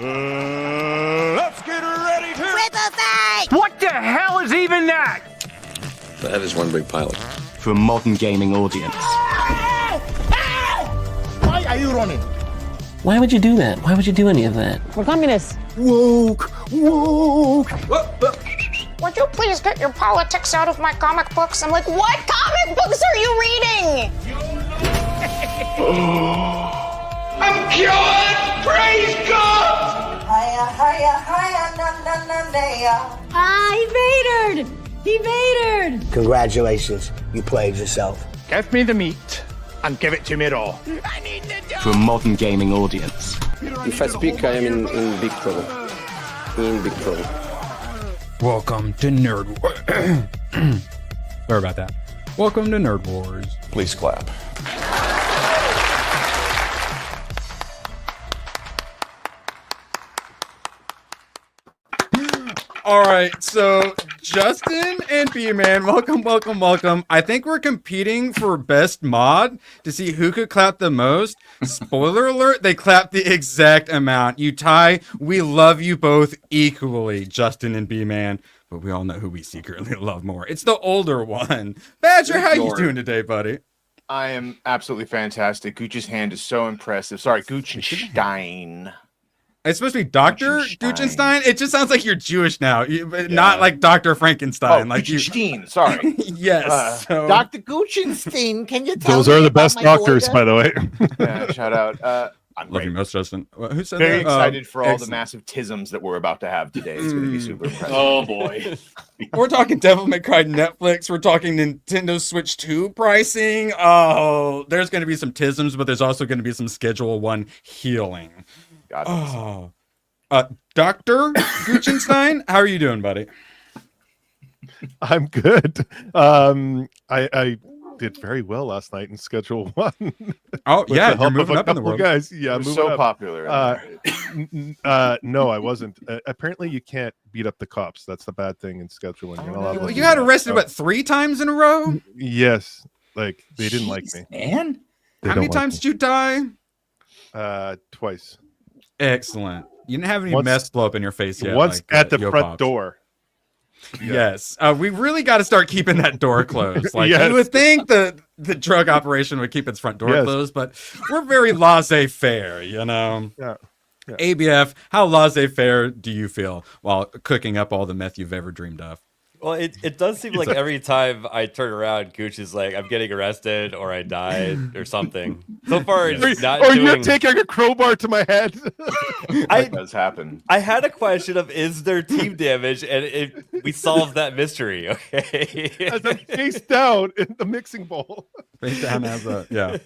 Let's get ready to Ripple fight! What the hell is even that? That is one big pilot. For a modern gaming audience. Why are you running? Why would you do that? Why would you do any of that? We're communists. Woke. Would you please get your politics out of my comic books? I'm like, what comic books are you reading? I'm cured! Praise God! Hiya, hiya, hiya, na na na na. Ah, he vatored! He vatored! Congratulations, you played yourself. Get me the meat and give it to me raw. For a modern gaming audience. If I speak, I am in big trouble. In big trouble. Welcome to Nerd Wars. Sorry about that. Welcome to Nerd Wars. Please clap. All right, so Justin and B-Man, welcome. I think we're competing for best mod to see who could clap the most. Spoiler alert, they clapped the exact amount. You tie, we love you both equally, Justin and B-Man, but we all know who we secretly love more. It's the older one. Badger, how you doing today, buddy? I am absolutely fantastic. Gooch's hand is so impressive. Sorry, Guchenstein. It's supposed to be Dr. Guchenstein. It just sounds like you're Jewish now, not like Dr. Frankenstein. Oh, like Guchenstein, sorry. Yes. Dr. Guchenstein, can you tell Those me are the about best my doctors, daughter? by the way. Yeah, shout out. I'm Love you most, Justin. Who said very that? excited for all the Excellent. massive tisms that we're about to have today. It's going to be super impressive. Oh boy. We're talking Devil May Cry Netflix. We're talking Nintendo Switch 2 pricing. Oh, there's going to be some tisms, but there's also going to be some Schedule 1 healing. God, Oh. Dr. Guchenstein, how are you doing, buddy? I'm good. I did very well last night in Schedule 1. Oh, With yeah, the you're help moving of a up in the couple world. guys. Yeah, You're moving so up. popular. No, I wasn't. Apparently, you can't beat up the cops. That's the bad thing in scheduling. You're not allowed to You do got that. arrested, what, 3 times in a row? Yes, like they didn't like me. Man? They How many don't like times did you die? me. Twice. Excellent. You didn't have any Once- mess blow up in your face yet. Once like, at the Yo front Pops. door. Yes, we really got to start keeping that door closed. Like Yes. you would think the drug operation would keep its front door Yes. closed, but we're very laissez-faire, you know. Yeah. ABF, how laissez-faire do you feel while cooking up all the meth you've ever dreamed of? Well, it does seem like every time I turn around, Gooch is like, I'm getting arrested or I died or something. So far, it's not Or doing... you're taking a crowbar to my head. That does happen. I had a question of, is there team damage? And we solved that mystery, okay? As I'm face down in the mixing bowl. Face down as a, yeah.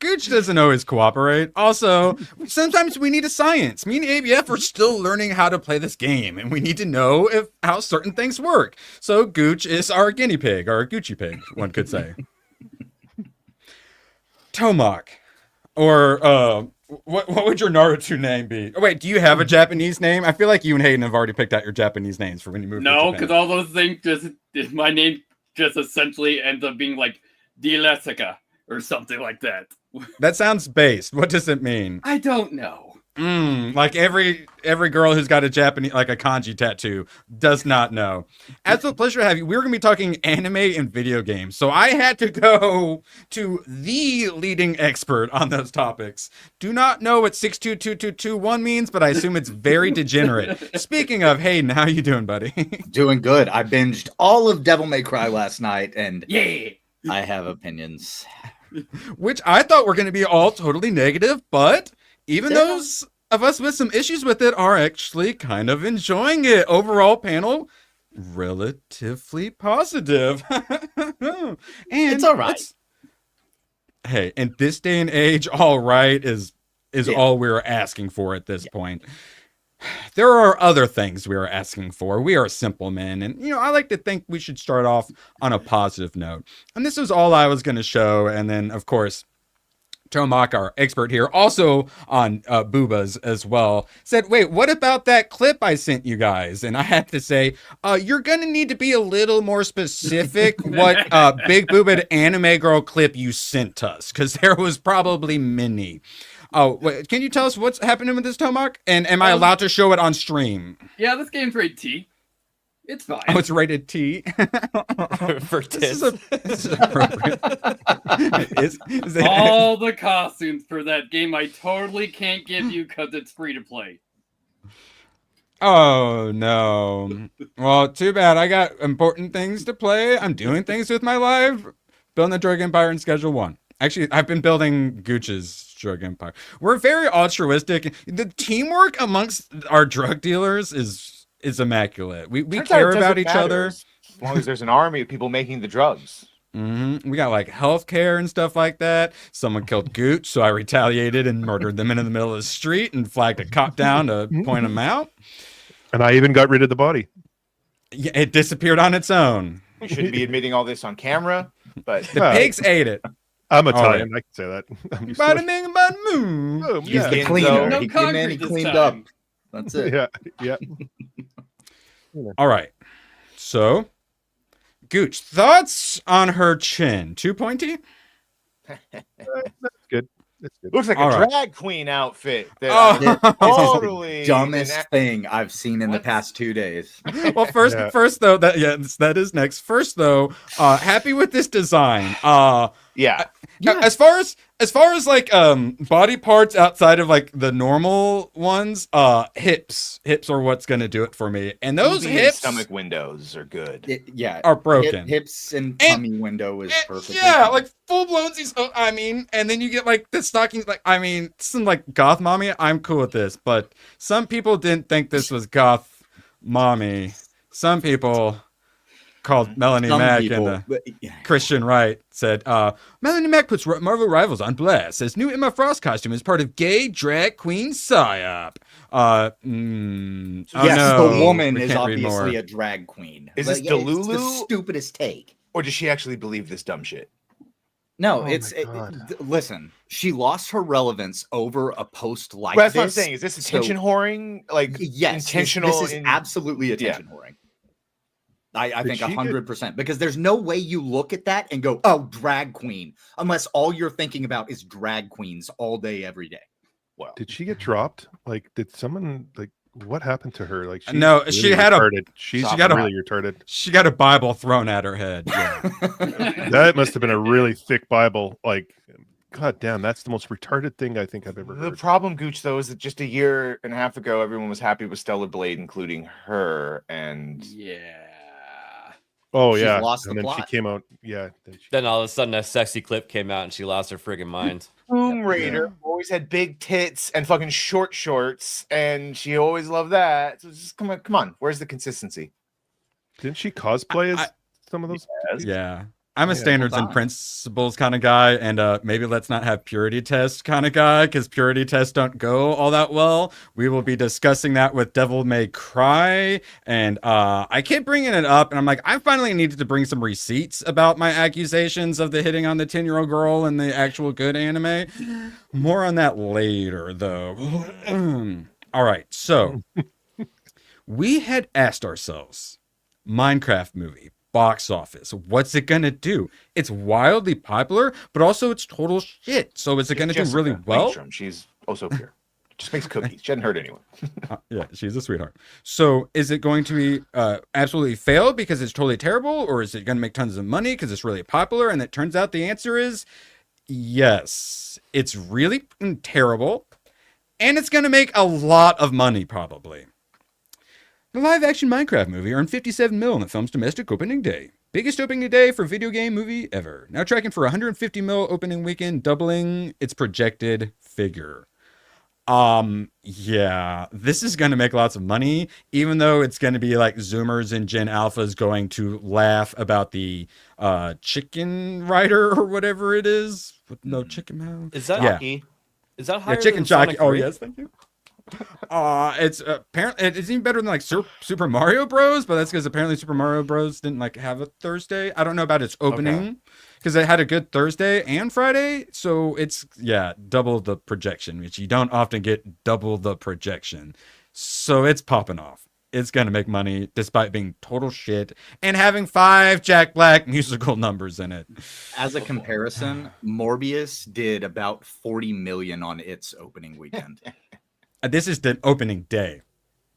Gooch doesn't always cooperate. Also, sometimes we need a science. Me and ABF are still learning how to play this game, and we need to know how certain things work. So Gooch is our guinea pig, our Gucci pig, one could say. Tomak, or what would your Naruto name be? Oh, wait, do you have a Japanese name? I feel like you and Hayden have already picked out your Japanese names for when you move. No, because all those things my name just essentially ends up being like Dilesica or something like that. That sounds based. What does it mean? I don't know. Like every girl who's got a Japanese, like a kanji tattoo, does not know. It's a pleasure to have you. We're going to be talking anime and video games, so I had to go to the leading expert on those topics. Do not know what 622221 means, but I assume it's very degenerate. Speaking of, Hayden, how you doing, buddy? Doing good. I binged all of Devil May Cry last night, and Yeah. I have opinions. Which I thought were going to be all totally negative, but even those of us with some issues with it are actually kind of enjoying it. Overall panel, relatively positive. And It's all right. Hey, in this day and age, all right is all we're asking for at this point. There are other things we are asking for. We are simple men, and I like to think we should start off on a positive note. And this was all I was going to show, and then of course Tomak, our expert here, also on boobas as well, said, wait, what about that clip I sent you guys? And I had to say, you're going to need to be a little more specific what big boobed anime girl clip you sent us, because there was probably many. Oh, wait, can you tell us what's happening with this Tomahawk? And am I allowed to show it on stream? Yeah, this game's rated T. It's fine. Oh, it's rated T. For tits. This is appropriate. is it, All the costumes for that game I totally can't give you because it's free to play. Oh, no. Well, too bad. I got important things to play. I'm doing things with my life. Building the Drug Empire in Schedule 1. Actually, I've been building Gooch's Drug Empire. We're very altruistic. The teamwork amongst our drug dealers is immaculate. We care about each other. As long as there's an army of people making the drugs. We got like healthcare and stuff like that. Someone killed Gooch, so I retaliated and murdered them in the middle of the street and flagged a cop down to point them out. And I even got rid of the body. Yeah, it disappeared on its own. We shouldn't be admitting all this on camera, but The pigs ate it. I'm Italian. I can say that. Bada bing, bada boom. He's the cleaner. He came in, he cleaned up. That's it. Yeah. All right. So, Gooch, thoughts on her chin? Too pointy? That's good. That's good. looks like All a right. drag queen outfit. Oh. This is Totally the dumbest thing I've seen in the past 2 days. Well, first though, that is next. First though, happy with this design. Yeah. As far as like body parts outside of like the normal ones, hips are what's gonna do it for me. And those Booby and hips stomach windows are good. are broken. Hips and tummy window is perfect. Yeah, like full blown. And then you get like the stockings. Like, some like goth mommy. I'm cool with this, but some people didn't think this was goth mommy. Some people called Melanie Mack and the Christian Right said, Melanie Mack puts Marvel Rivals on blast, says new Emma Frost costume is part of gay drag queen psyop. Yes, the woman is obviously a drag queen. Is this Delulu? It's the stupidest take. Or does she actually believe this dumb shit? No, listen, she lost her relevance over a post like Well, that's this. what I'm saying. Is this attention whoring? Like, yes, intentional? This is absolutely attention whoring. I think 100%, because there's no way you look at that and go, oh, drag queen, unless all you're thinking about is drag queens all day, every day. Well, did she get dropped? Like, did someone what happened to her? Like, No, really she had retarded. She's really retarded. She got a Bible thrown at her head. Yeah. That must have been a really thick Bible. Like, God damn, that's the most retarded thing I think I've ever heard. The problem, Gooch, though, is that just a year and a half ago, everyone was happy with Stellar Blade, including her. And Oh, She's yeah. lost And the then she plot. came out. Yeah. Then all of a sudden, a sexy clip came out, and she lost her friggin' mind. Tomb Raider always had big tits and fucking short shorts, and she always loved that. So just come on. Where's the consistency? Didn't she cosplay as some of those? Yeah. I'm a standards and principles kind of guy, and maybe let's not have purity test kind of guy, because purity tests don't go all that well. We will be discussing that with Devil May Cry, and I kept bringing it up, and I'm like, I finally needed to bring some receipts about my accusations of the hitting on the 10-year-old girl in the actual good anime. More on that later, though. All right, so we had asked ourselves, Minecraft movie, box office, what's it gonna do? It's wildly popular, but also it's total shit. So is it gonna do really well? She's also pure. Just makes cookies. She hasn't hurt anyone. Yeah, she's a sweetheart. So is it going to be absolutely fail because it's totally terrible, or is it going to make tons of money because it's really popular? And it turns out the answer is yes. It's really terrible, and it's going to make a lot of money probably. The live-action Minecraft movie earned $57 million on the film's domestic opening day. Biggest opening day for a video game movie ever. Now tracking for $150 million opening weekend, doubling its projected figure. Yeah, this is going to make lots of money, even though it's going to be like Zoomers and Gen Alphas going to laugh about the chicken rider or whatever it is with no chicken mouth. Is that hockey? Is that higher chicken than jockey? Sonic Oh 3? yes, thank you. It's apparently it's even better than like Super Mario Bros, but that's because apparently Super Mario Bros didn't like have a Thursday. I don't know about its opening because it had a good Thursday and Friday, so it's double the projection, which you don't often get double the projection, so it's popping off. it's going to make money despite being total shit and having 5 Jack Black musical numbers in it. As a comparison, Morbius did about 40 million on its opening weekend. This is the opening day.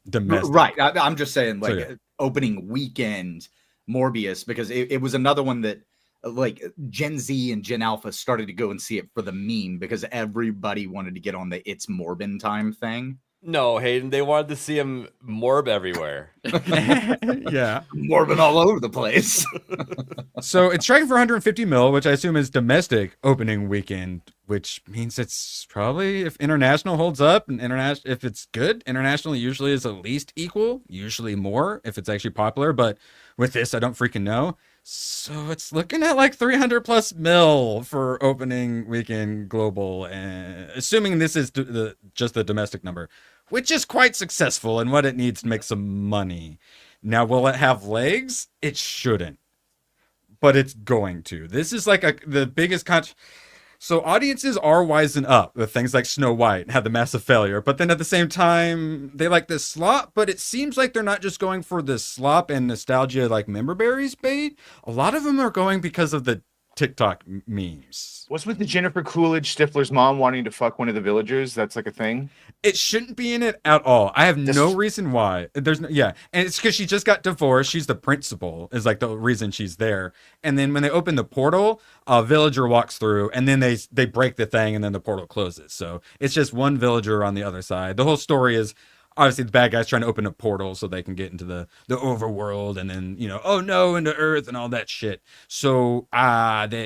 Domestic. Right. I'm just saying, like, So, yeah. opening weekend Morbius, because it was another one that, like, Gen Z and Gen Alpha started to go and see it for the meme because everybody wanted to get on the It's Morbin time thing. No, Hayden, they wanted to see him morb everywhere. Yeah. Morbin all over the place. So it's tracking for 150 mil, which I assume is domestic opening weekend, which means it's probably, if international holds up and international, if it's good, international usually is at least equal, usually more if it's actually popular. But with this, I don't freaking know. So it's looking at like 300 plus mil for opening weekend global, and assuming this is just the domestic number, which is quite successful in what it needs to make some money. Now, will it have legs? It shouldn't, but it's going to. This is like the biggest So audiences are wising up with things like Snow White had the massive failure, but then at the same time, they like this slop, but it seems like they're not just going for the slop and nostalgia like member berries bait. A lot of them are going because of the TikTok memes. What's with the Jennifer Coolidge Stifler's mom wanting to fuck one of the villagers? That's like a thing. It shouldn't be in it at all. I have no reason why. There's no, yeah. And it's because she just got divorced. She's the principal is like the reason she's there. And then when they open the portal, a villager walks through and then they break the thing and then the portal closes. So it's just one villager on the other side. The whole story is obviously the bad guys trying to open a portal so they can get into the overworld and then, you know, oh no, into Earth and all that shit. So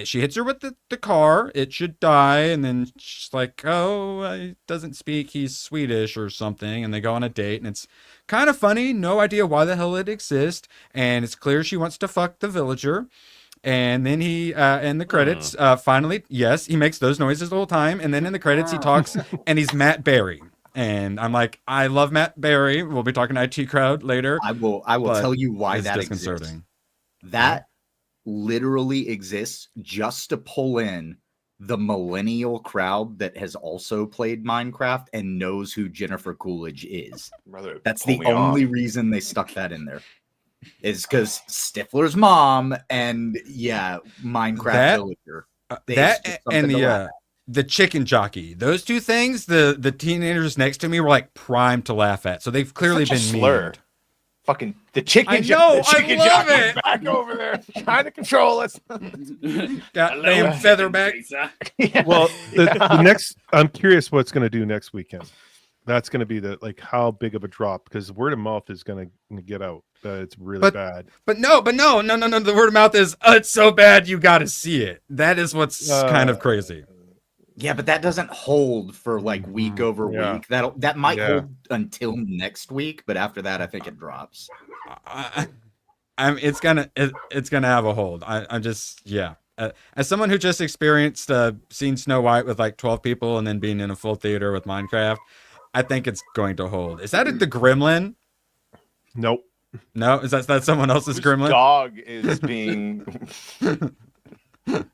she hits her with the car. It should die. And then she's like, oh, he doesn't speak. He's Swedish or something. And they go on a date and it's kind of funny. No idea why the hell it exists. And it's clear she wants to fuck the villager. And then he, in the credits, finally, yes, he makes those noises the whole time. And then in the credits, he talks and he's Matt Berry. And I'm like, I love Matt Berry. We'll be talking IT crowd later. I will tell you why that exists. That literally exists just to pull in the millennial crowd that has also played Minecraft and knows who Jennifer Coolidge is. Brother, that's the only reason they stuck that in there. Is because Stifler's mom and Minecraft villager. That and the chicken jockey. Those two things, the teenagers next to me were like primed to laugh at. So they've clearly been slur. memed. Fucking the chicken. I know. I love it. Back over there, trying to control us. Goddamn featherback. Well, the next. I'm curious what's going to do next weekend. That's going to be how big of a drop, because word of mouth is going to get out that it's really bad. But no. The word of mouth is it's so bad you got to see it. That is what's kind of crazy. Yeah, but that doesn't hold for like week over week. That might hold until next week, but after that, I think it drops. It's gonna have a hold. I'm just as someone who just experienced seeing Snow White with like 12 people and then being in a full theater with Minecraft, I think it's going to hold. Is that the Gremlin? Nope. No, is that someone else's Gremlin? Dog is being.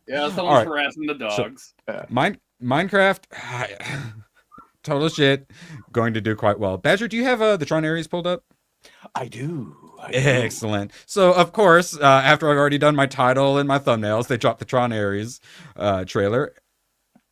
Yeah, someone's harassing the dogs. So, Minecraft, total shit, going to do quite well. Badger, do you have the Tron Ares pulled up? I do. Excellent. So, of course, after I've already done my title and my thumbnails, they dropped the Tron Ares trailer.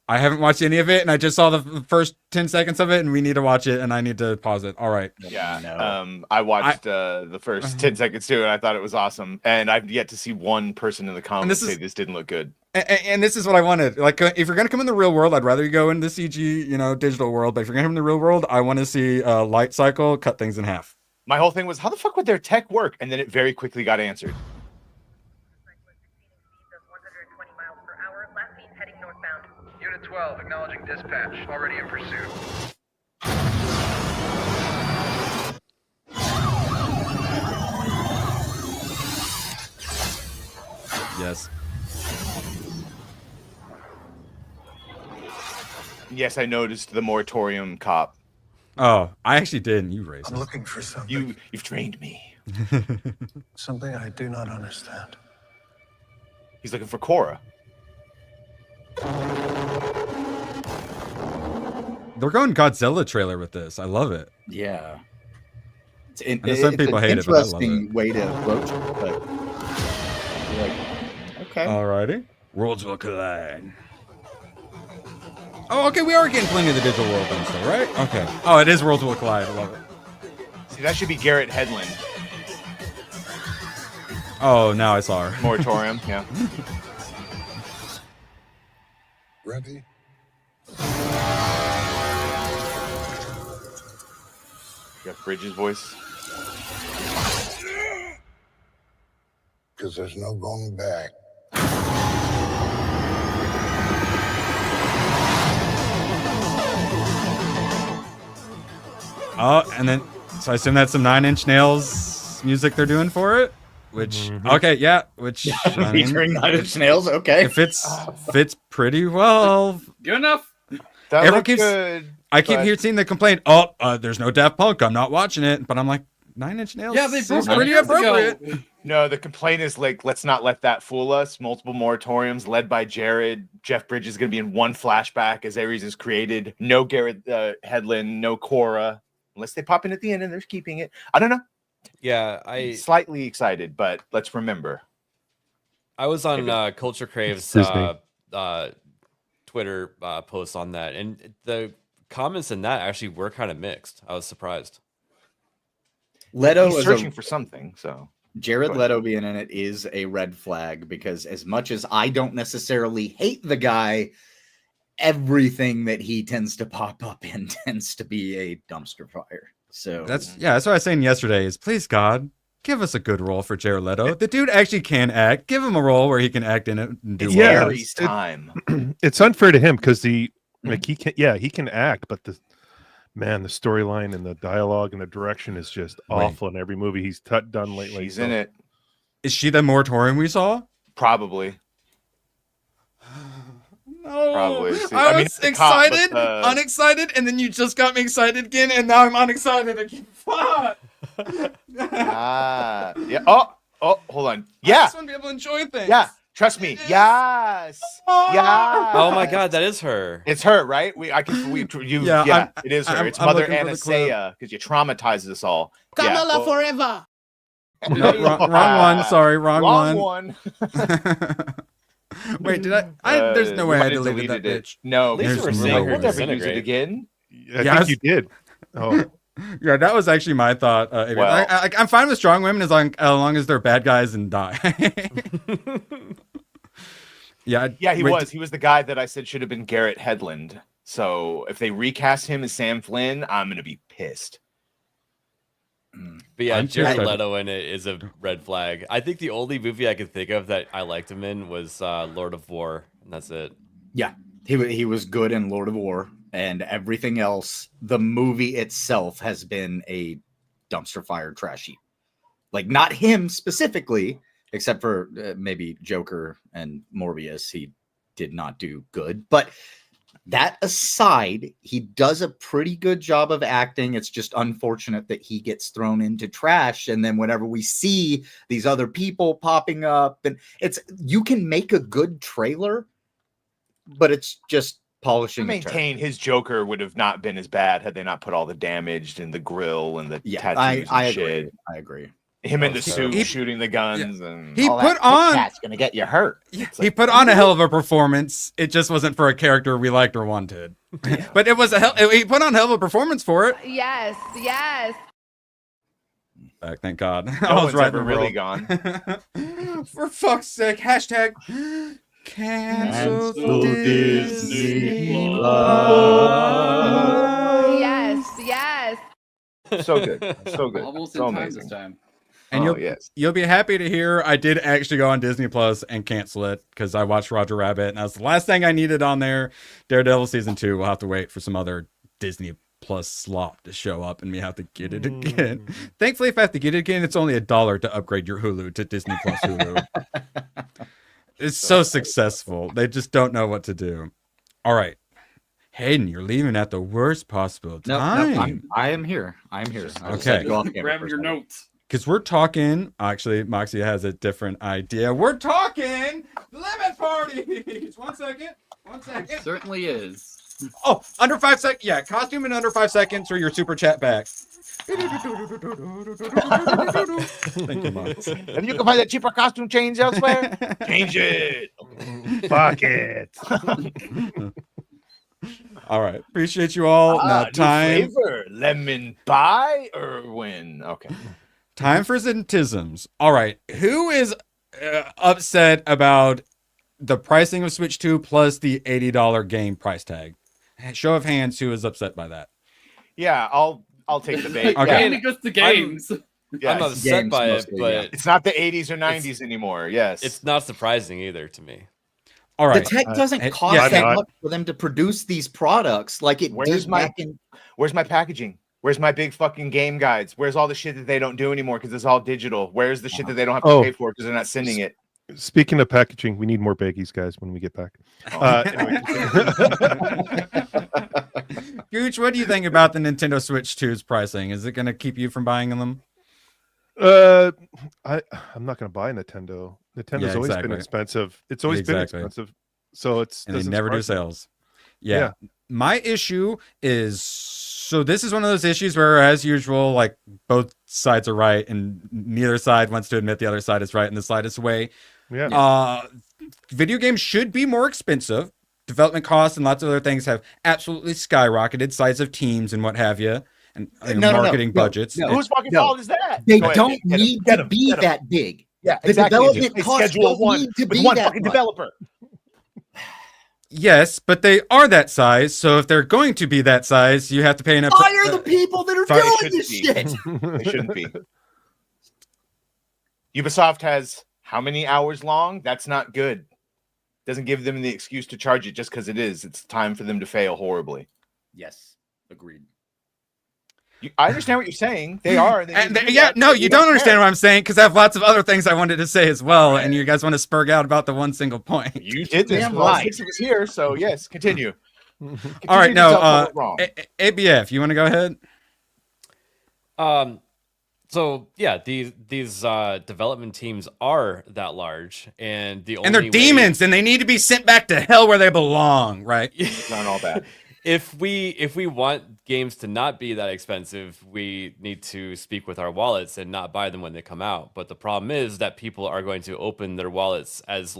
I haven't watched any of it, and I just saw the first 10 seconds of it, and we need to watch it, and I need to pause it. All right. Yeah. I watched the first 10 seconds too, and I thought it was awesome. And I've yet to see one person in the comments say this didn't look good. And this is what I wanted. Like, if you're going to come in the real world, I'd rather you go in the CG, digital world. But if you're going to come in the real world, I want to see a light cycle cut things in half. My whole thing was, how the fuck would their tech work? And then it very quickly got answered. Unit 12, acknowledging dispatch. Already in pursuit. Yes. Yes, I noticed the moratorium cop. Oh, I actually didn't. You racist. I'm looking for something. You've trained me. Something I do not understand. He's looking for Cora. They're going Godzilla trailer with this. I love it. Yeah. Some people hate it, but I love interesting it. way to approach it. But like, okay. Alrighty. Worlds will collide. Oh, okay, we are getting plenty of the digital world then, still, right? Okay. Oh, it is Worlds will collide. I love it. See, that should be Garrett Hedlund. Oh, now I saw her. Moratorium, yeah. Ready? Jeff Bridges' voice. Because there's no going back. Oh, and then, so I assume that's some Nine Inch Nails music they're doing for it? Which, okay, yeah, which... I mean, Featuring Nine Inch Nails, okay. It fits pretty well. Good enough. That Everyone looked keeps, good. I keep but- hearing the complaint, there's no Daft Punk, I'm not watching it. But I'm like, Nine Inch Nails? Yeah, they seems broke pretty years ago. appropriate. No, the complaint is like, let's not let that fool us. Multiple moratoriums led by Jared. Jeff Bridges is going to be in one flashback as Ares is created. No Garrett Hedlund, no Cora. Unless they pop in at the end and they're keeping it. I don't know. Yeah, I'm slightly excited, but let's remember. I was on Culture Crave's Twitter post on that, and the comments in that actually were kind of mixed. I was surprised. Leto He's is searching for something, so Jared Leto being in it is a red flag because as much as I don't necessarily hate the guy, everything that he tends to pop up in tends to be a dumpster fire. So That's what I was saying yesterday is, please God, give us a good role for Jared Leto. The dude actually can act. Give him a role where he can act in it and do well. Ares time. It's unfair to him because he can act, but the storyline and the dialogue and the direction is just awful in every movie he's done lately. She's in it. Is she the moratorium we saw? Probably. No. Probably. I was excited, unexcited, and then you just got me excited again, and now I'm unexcited again. Fuck. Yeah. Oh, hold on. Yeah. I just want to be able to enjoy things. Yeah. Trust me. Yes. Yeah. Oh my God, that is her. It's her, right? It is her. It's I'm Mother looking for the clip. Anasea because you traumatized us all. Kamala forever. No, wrong one. Sorry, wrong one. Wait, did I there's no way I deleted that bitch. No, At least we'll we're saying her never use it disintegrate. again. I think you did. Oh. Yeah, that was actually my thought. Well- I'm fine with strong women as long as they're bad guys and die. Yeah, he was. He was the guy that I said should have been Garrett Hedlund. So if they recast him as Sam Flynn, I'm gonna be pissed. But yeah, I'm Jared pissed. Leto in it is a red flag. I think the only movie I could think of that I liked him in was Lord of War, and that's it. Yeah, he was good in Lord of War, and everything else. The movie itself has been a dumpster fire trash heap. Like not him specifically, except for maybe Joker and Morbius. He did not do good, but that aside, he does a pretty good job of acting. It's just unfortunate that he gets thrown into trash. And then whenever we see these other people popping up, and you can make a good trailer, but it's just polishing. I maintain his Joker would have not been as bad had they not put all the damage and the grill and the tattoos I and agree. shit. I agree. Him in the suit shooting the guns and He all put that on- That's gonna get you hurt. He put on a hell of a performance. It just wasn't for a character we liked or wanted. But it was he put on a hell of a performance for it. Yes, yes. Back, thank God. No I was one's right ever in the really world. gone. For fuck's sake, hashtag cancel Disney Plus. Yes, yes. So good. So good. Almost so in time amazing. this time. And you'll be happy to hear I did actually go on Disney Plus and cancel it because I watched Roger Rabbit and that was the last thing I needed on there. Daredevil season 2. We'll have to wait for some other Disney Plus slop to show up and we have to get it again. Thankfully, if I have to get it again, it's only $1 to upgrade your Hulu to Disney Plus Hulu. It's so successful. They just don't know what to do. All right. Hayden, you're leaving at the worst possible time. I am here. I'm here. Okay. Grab your notes. Because we're talking, actually, Moxie has a different idea. We're talking limit parties. One second. It certainly is. Oh, under 5 seconds. Yeah, costume in under 5 seconds or your super chat back. Thank you, Mom. If you can find a cheaper costume change elsewhere, change it. Fuck it. All right. Appreciate you all. Now New time. flavor. Lemon pie, Irwin. Okay. Time for Zentisms. All right. Who is upset about the pricing of Switch 2 plus the $80 game price tag? Show of hands who is upset by that. Yeah, I'll take the bait. Okay. Yeah. Mainly just the games. I'm not upset by it, but it's not the 80s or 90s anymore. Yes. it's not surprising either to me. All right. The tech doesn't cost yeah, that much for them to produce these products like it did back in. Where's my packaging? Where's my big fucking game guides? Where's all the shit that they don't do ananymore because it's all digital? Where's the shit that they don't have to pay for because they're not sending it? Speaking of packaging, we need more baggies, guys, when we get back. Gooch, what do you think about the Nintendo Switch 2's pricing? Is it going to keep you from buying them? I'm not going to buy a Nintendo. Nintendo's Yeah, always been exactly. expensive. It's always been expensive. So it's and they never do sales. Yeah. My issue is, so this is one of those issues where, as usual, like both sides are right and neither side wants to admit the other side is right in the slightest way. Yeah. Video games should be more expensive. Development costs and lots of other things have absolutely skyrocketed, size of teams and what have you, and marketing budgets. Whose fucking fault is that? They Go ahead, don't get 'em, need get to 'em, be get 'em. that big. Yeah, The exactly. development They costs schedule don't one need to with be one that fucking much. developer. Yes, but they are that size. So if they're going to be that size, you have to pay enough. Fire the people that are Sorry, doing They this shouldn't shit. be. They shouldn't be. Ubisoft has how many hours long? That's not good. Doesn't give them the excuse to charge it just because it is. It's time for them to fail horribly. Yes, agreed. I understand what you're saying. They are. You don't understand what I'm saying because I have lots of other things I wanted to say as well, and you guys want to spurg out about the one single point. You did this. Damn Well, right. 6 of us here, so yes, continue. All right, Continue to tell now, what wrong. ABF, you want to go ahead? So yeah, these development teams are that large, and And they're demons, and they need to be sent back to hell where they belong, right? It's not all bad. If we want games to not be that expensive, we need to speak with our wallets and not buy them when they come out. But the problem is that people are going to open their wallets as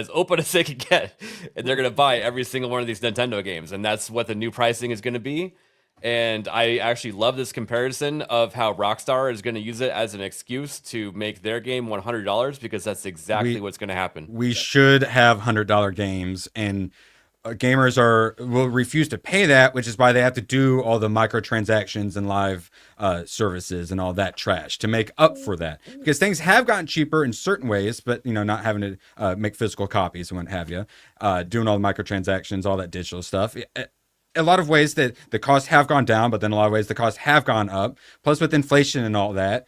open as they can get, and they're going to buy every single one of these Nintendo games, and that's what the new pricing is going to be. And I actually love this comparison of how Rockstar is going to use it as an excuse to make their game $100 because that's exactly what's going to happen. We should have $100 games, and gamers will refuse to pay that, which is why they have to do all the microtransactions and live services and all that trash to make up for that. Because things have gotten cheaper in certain ways, but not having to make physical copies and what have you, doing all the microtransactions, all that digital stuff. A lot of ways that the costs have gone down, but then a lot of ways the costs have gone up. Plus, with inflation and all that,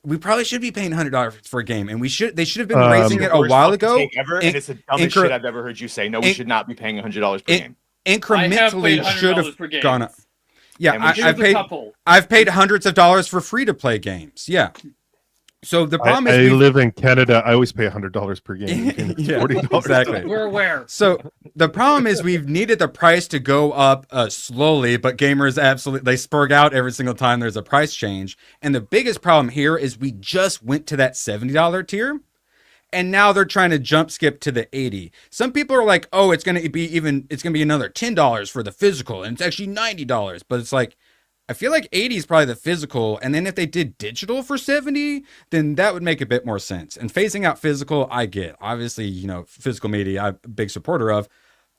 we probably should be paying $100 for a game, and they should have been raising it a while ago. And it's the dumbest shit I've ever heard you say. No, we should not be paying $100 per game. Incrementally should have gone up. Yeah, And I've paid hundreds of dollars for free to play games. Yeah. So the problem I is live in Canada. I always pay $100 per game. Yeah, $40. exactly. We're aware. So the problem is we've needed the price to go up slowly, but gamers they spurg out every single time there's a price change. And the biggest problem here is we just went to that $70 tier, and now they're trying to jump skip to the $80. Some people are like, "Oh, it's going to be another $10 for the physical, and it's actually $90." But it's like, I feel like 80 is probably the physical, and then if they did digital for 70, then that would make a bit more sense. And phasing out physical, I get. Obviously, physical media, I'm a big supporter of.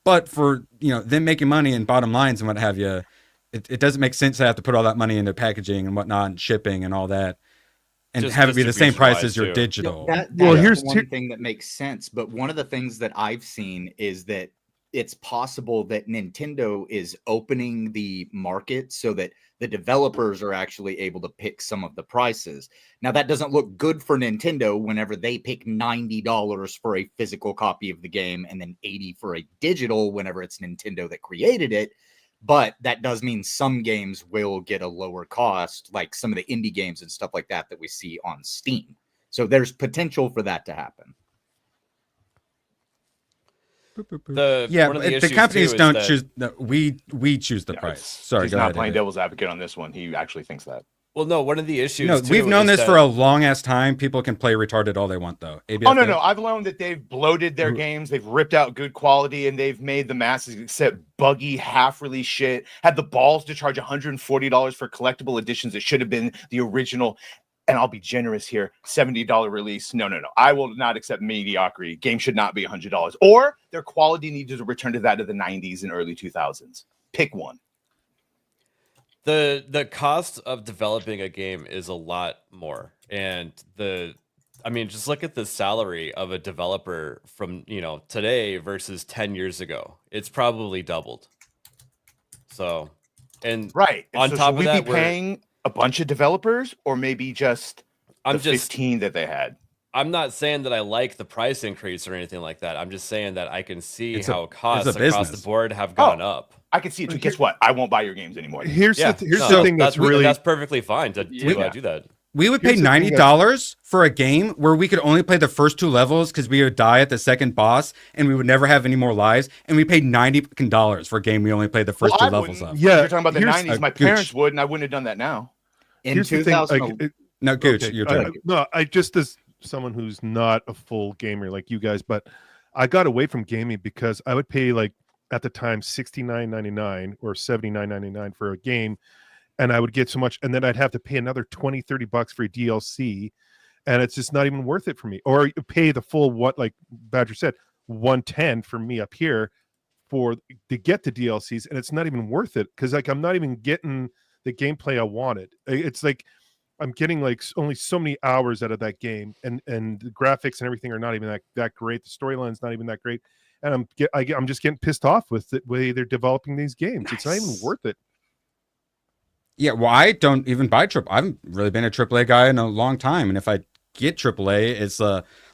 But for, them making money and bottom lines and what have you, it doesn't make sense to have to put all that money into packaging and whatnot and shipping and all that, and Just have it be the same price as your too. digital. Here's one thing that makes sense. But one of the things that I've seen is that it's possible that Nintendo is opening the market so that the developers are actually able to pick some of the prices. Now, that doesn't look good for Nintendo whenever they pick $90 for a physical copy of the game and then $80 for a digital whenever it's Nintendo that created it. But that does mean some games will get a lower cost, like some of the indie games and stuff like that we see on Steam. So there's potential for that to happen. Yeah, one of the issues companies too is don't that- choose. No, we choose the price. Sorry, He's go not ahead. playing David. devil's advocate on this one. He actually thinks that. Well, no, one of the issues. No, too we've known is this that- for a long ass time. People can play retarded all they want, though. ABF Oh no, I've learned that they've bloated their games, they've ripped out good quality, and they've made the masses accept buggy, half-release shit. Had the balls to charge $140 for collectible editions that should have been the original. And I'll be generous here, $70 release. No. I will not accept mediocrity. Game should not be $100, or their quality needs to return to that of the '90s and early 2000s. Pick one. The cost of developing a game is a lot more, and just look at the salary of a developer from today versus 10 years ago. It's probably doubled. So, and right on so top should of we that, be paying a bunch of developers, or maybe just I'm the just 15 that they had. I'm not saying that I like the price increase or anything like that. I'm just saying that I can see It's how a costs across business. the board have gone up. I can see it too. Guess what? I won't buy your games anymore. Here's Yeah, the no, thing that's really that's perfectly fine to do that. We would pay Here's the thing $90 for a game where we could only play the first 2 levels because we would die at the second boss and we would never have any more lives. And we paid $90 for a game we only played the first 2 levels of. Yeah, You're talking about the here's- 90s. My parents would, and I wouldn't have done that now. In Here's the thing, 2000, No, Gooch, okay, your turn. no, I just as someone who's not a full gamer like you guys, but I got away from gaming because I would pay like at the time $69.99 or $79.99 for a game, and I would get so much, and then I'd have to pay another $20-$30 for a DLC, and it's just not even worth it for me. Or you pay the full, what like Badger said, $110 for me up here to get the DLCs, and it's not even worth it because like I'm not even getting the gameplay I wanted. It's like I'm getting like only so many hours out of that game, and the graphics and everything are not even that great. The storyline's not even that great, and I'm just getting pissed off with the way they're developing these games. It's not even worth it. Yeah, well, I don't even buy AAA. I haven't really been a AAA guy in a long time, and if I get AAA, it's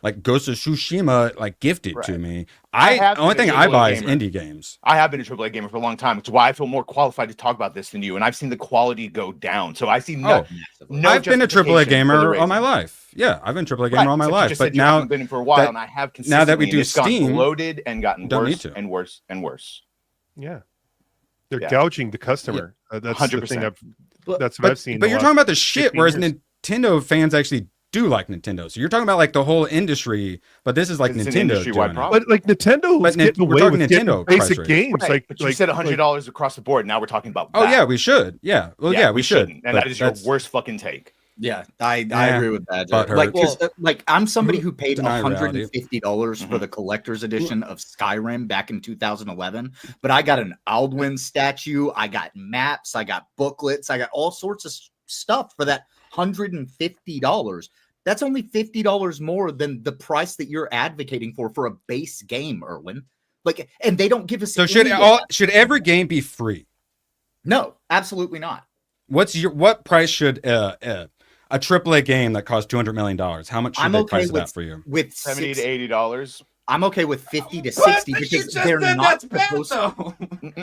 like Ghost of Tsushima like gifted to me. Only thing I buy is indie games. I have been a AAA gamer for a long time, which is why I feel more qualified to talk about this than you. And I've seen the quality go down, so I see no. I've been a AAA justification for the gamer all my raising. life. Yeah, I've been a AAA gamer all my except you life, just but said you now haven't been in for a while, and I have consistently. now that we and do it's gone Steam, bloated and gotten don't need worse to. and worse and worse. Yeah, they're gouging the customer. That's 100%. the thing. That's what I've seen. But the you're last talking about the shit, 15 whereas years. Nintendo fans actually do like Nintendo. So you're talking about like the whole industry, but this is like It's an Nintendo industry-wide doing it. problem. But like Nintendo was But getting we're away talking with getting Nintendo basic price games. Right, but you like said $100 across the board. Now we're talking about. Oh that. yeah, we should. Yeah, well, yeah, we should. shouldn't, But and that is your that's- worst fucking take. Yeah, I Yeah, agree with that. butt Like, hurts. 'cause, like I'm somebody who paid Deny reality. $150 for the collector's edition of Skyrim back in 2011, but I got an Alduin statue, I got maps, I got booklets, I got all sorts of stuff for that $150. That's only $50 more than the price that you're advocating for a base game, Erwin. Like, and they don't give us. So any of that. should every game be free? No, absolutely not. What price should a AAA game that costs $200 million? How much should I'm they okay price with that for you? with $70 six- to $80. I'm okay with 50 to 60 because they're not supposed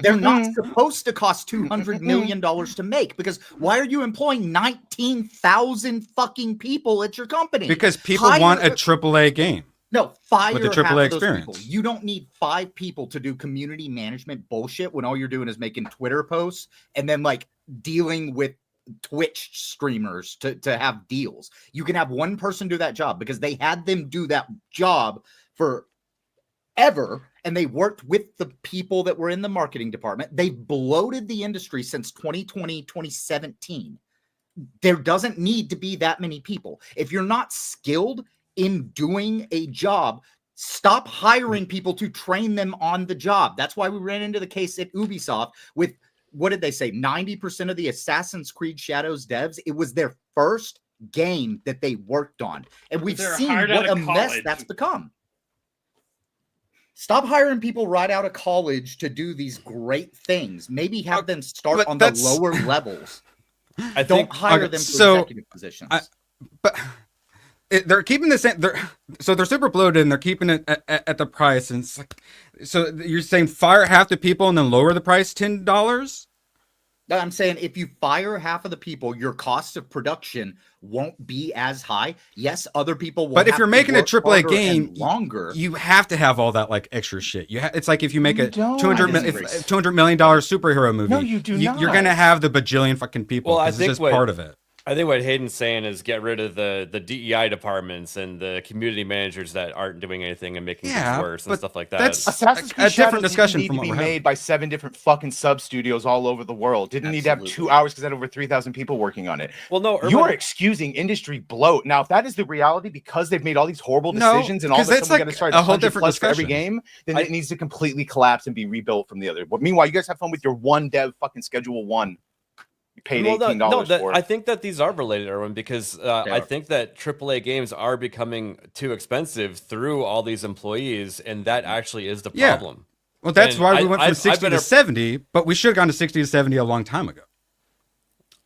they're not supposed to cost $200 million to make, because why are you employing 19,000 fucking people at your company? Because people Hire- want a AAA game. No, fire with a half AAA of those experience. people. You don't need 5 people to do community management bullshit when all you're doing is making Twitter posts and then like dealing with Twitch streamers to have deals. You can have one person do that job because they had them do that job for ever, and they worked with the people that were in the marketing department. They bloated the industry since 2020, 2017. There doesn't need to be that many people. If you're not skilled in doing a job, stop hiring people to train them on the job. That's why we ran into the case at Ubisoft with, what did they say? 90% of the Assassin's Creed Shadows devs, it was their first game that they worked on. And we've They're seen hired what out a of mess college. that's become. Stop hiring people right out of college to do these great things. Maybe have them start but on the that's- lower levels. I Don't think hire okay, them for so executive positions. They're keeping the same. They're super bloated and they're keeping it at the price. And it's like, so you're saying fire half the people and then lower the price $10? I'm saying if you fire half of the people, your cost of production won't be as high. Yes, other people will. But if you're making a AAA game, longer, you have to have all that like extra shit. It's like if you make a $200 million superhero movie. No, you do not. You're gonna have the bajillion fucking people. Well, I it's think just part of it. I think what Hayden's saying is get rid of the DEI departments and the community managers that aren't doing anything and making things worse and stuff like that. That's Assassin's Creed a different Shadows discussion didn't from need to what be we're made by 7 different fucking sub studios all over the world. Didn't need to have 2 hours because they had over 3,000 people working on it. Well, no, you are excusing industry bloat. Now, if that is the reality because they've made all these horrible decisions and all of a sudden we're going to start a whole different plus for every discussion. game, then it needs to completely collapse and be rebuilt from the other. But meanwhile, you guys have fun with your one dev fucking schedule 1. Paid $18 for it. I think that these are related, Erwin, because I think that AAA games are becoming too expensive through all these employees, and that actually is the problem. Well, that's why we went from 60 to 70, but we should have gone to 60 to 70 a long time ago.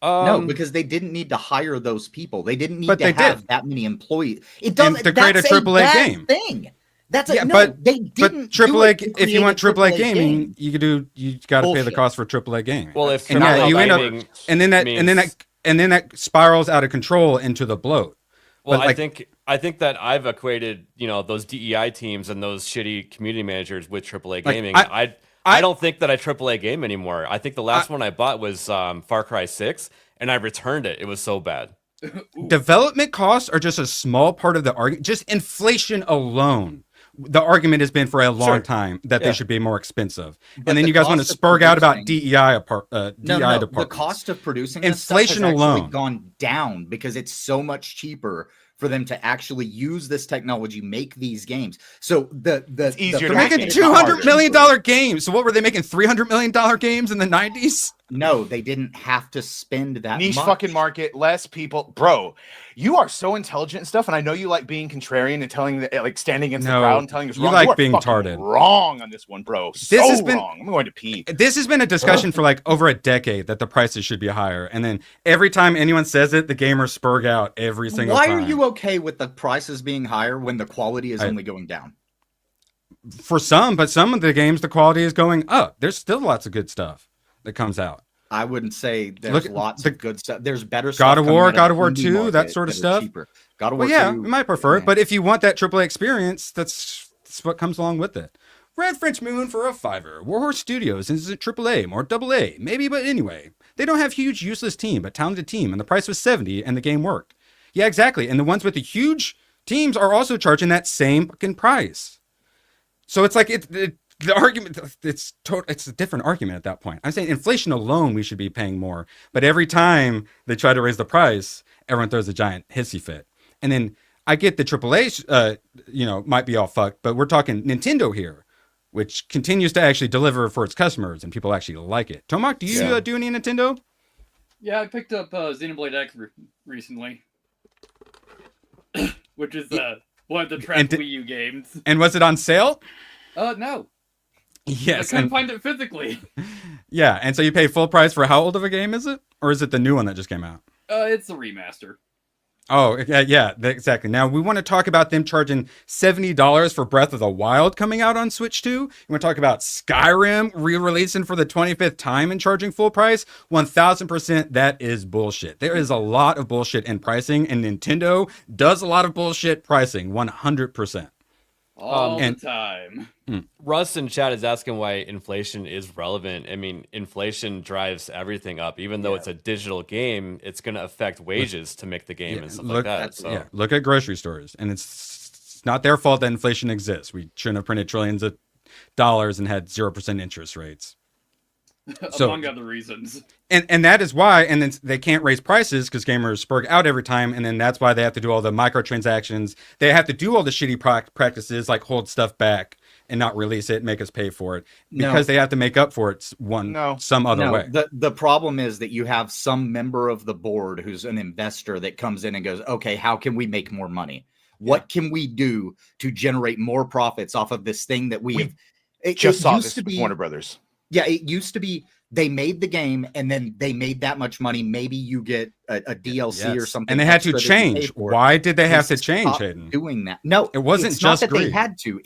No, because they didn't need to hire those people. They didn't need to have that many employees. It doesn't to create a AAA game. Thing. That's they didn't. But AAA, if you want AAA gaming, you got to pay the cost for AAA gaming. Well, if you end up, and then that spirals out of control into the bloat. Well, I think that I've equated those DEI teams and those shitty community managers with AAA gaming. I don't think that I AAA game anymore. I think the last one I bought was Far Cry 6, and I returned it. It was so bad. Development costs are just a small part of the argument. Just inflation alone. The argument has been for a long time that they should be more expensive. And then you guys want to spurg out about DEI departments. The cost of producing inflation alone gone down because it's so much cheaper for them to actually use this technology, make these games. So they're making $200 million games. So what were they making? $300 million games in the 90s? No, they didn't have to spend that niche much. Fucking market, less people. Bro, you are so intelligent and stuff, and I know you like being contrarian and telling standing against the crowd and telling us wrong. You like being tarded. Wrong on this one, bro. Wrong. I'm going to pee. This has been a discussion for like over a decade that the prices should be higher, and then every time anyone says it, the gamers spurg out every single time. Why are you okay with the prices being higher when the quality is only going down? For some, but some of the games, the quality is going up. There's still lots of good stuff that comes out. I wouldn't say there's lots of good stuff. There's better stuff. God of War 2, that sort of stuff. God of War 2. Yeah, you might prefer it, but if you want that AAA experience, that's what comes along with it. Red French Moon for a $5. Warhorse Studios isn't AAA, more AA, maybe, but anyway. They don't have huge, useless team, but talented team, and the price was $70, and the game worked. Yeah, exactly. And the ones with the huge teams are also charging that same fucking price. So it's like the argument, it's a different argument at that point. I'm saying inflation alone, we should be paying more. But every time they try to raise the price, everyone throws a giant hissy fit. And then I get the AAA, might be all fucked, but we're talking Nintendo here, which continues to actually deliver for its customers and people actually like it. Tomac, do you do any Nintendo? Yeah, I picked up Xenoblade X recently, which is one of the trash Wii U games. And was it on sale? No. Yes, I couldn't find it physically. Yeah, and so you pay full price for how old of a game is it? Or is it the new one that just came out? It's a remaster. Oh, yeah, exactly. Now, we want to talk about them charging $70 for Breath of the Wild coming out on Switch 2. You want to talk about Skyrim re-releasing for the 25th time and charging full price? 1000%, that is bullshit. There is a lot of bullshit in pricing, and Nintendo does a lot of bullshit pricing, 100%. All the time. Russ in chat is asking why inflation is relevant. I mean, inflation drives everything up. Even though it's a digital game, it's going to affect wages to make the game and stuff like that. So. Look at grocery stores. And it's not their fault that inflation exists. We shouldn't have printed trillions of dollars and had 0% interest rates. Among other reasons. And that is why, and then they can't raise prices because gamers spurg out every time, and then that's why they have to do all the microtransactions. They have to do all the shitty practices like hold stuff back and not release it, make us pay for it, because they have to make up for it some other way. The problem is that you have some member of the board who's an investor that comes in and goes, okay, how can we make more money? What can we do to generate more profits off of this thing that we just saw this with Warner Brothers? Yeah, it used to be they made the game and then they made that much money. Maybe you get a DLC or something. And they had to change. Why did they have to change, Hayden? Doing that. No, it wasn't it's just not that greed. they had to.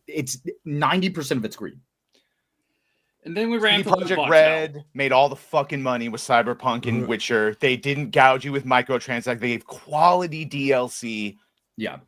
It's 90% of it's greed. And then we ran CD to the Projekt bus Red made all the fucking money with Cyberpunk and Witcher. They didn't gouge you with microtransactions. They gave quality DLC. Yeah.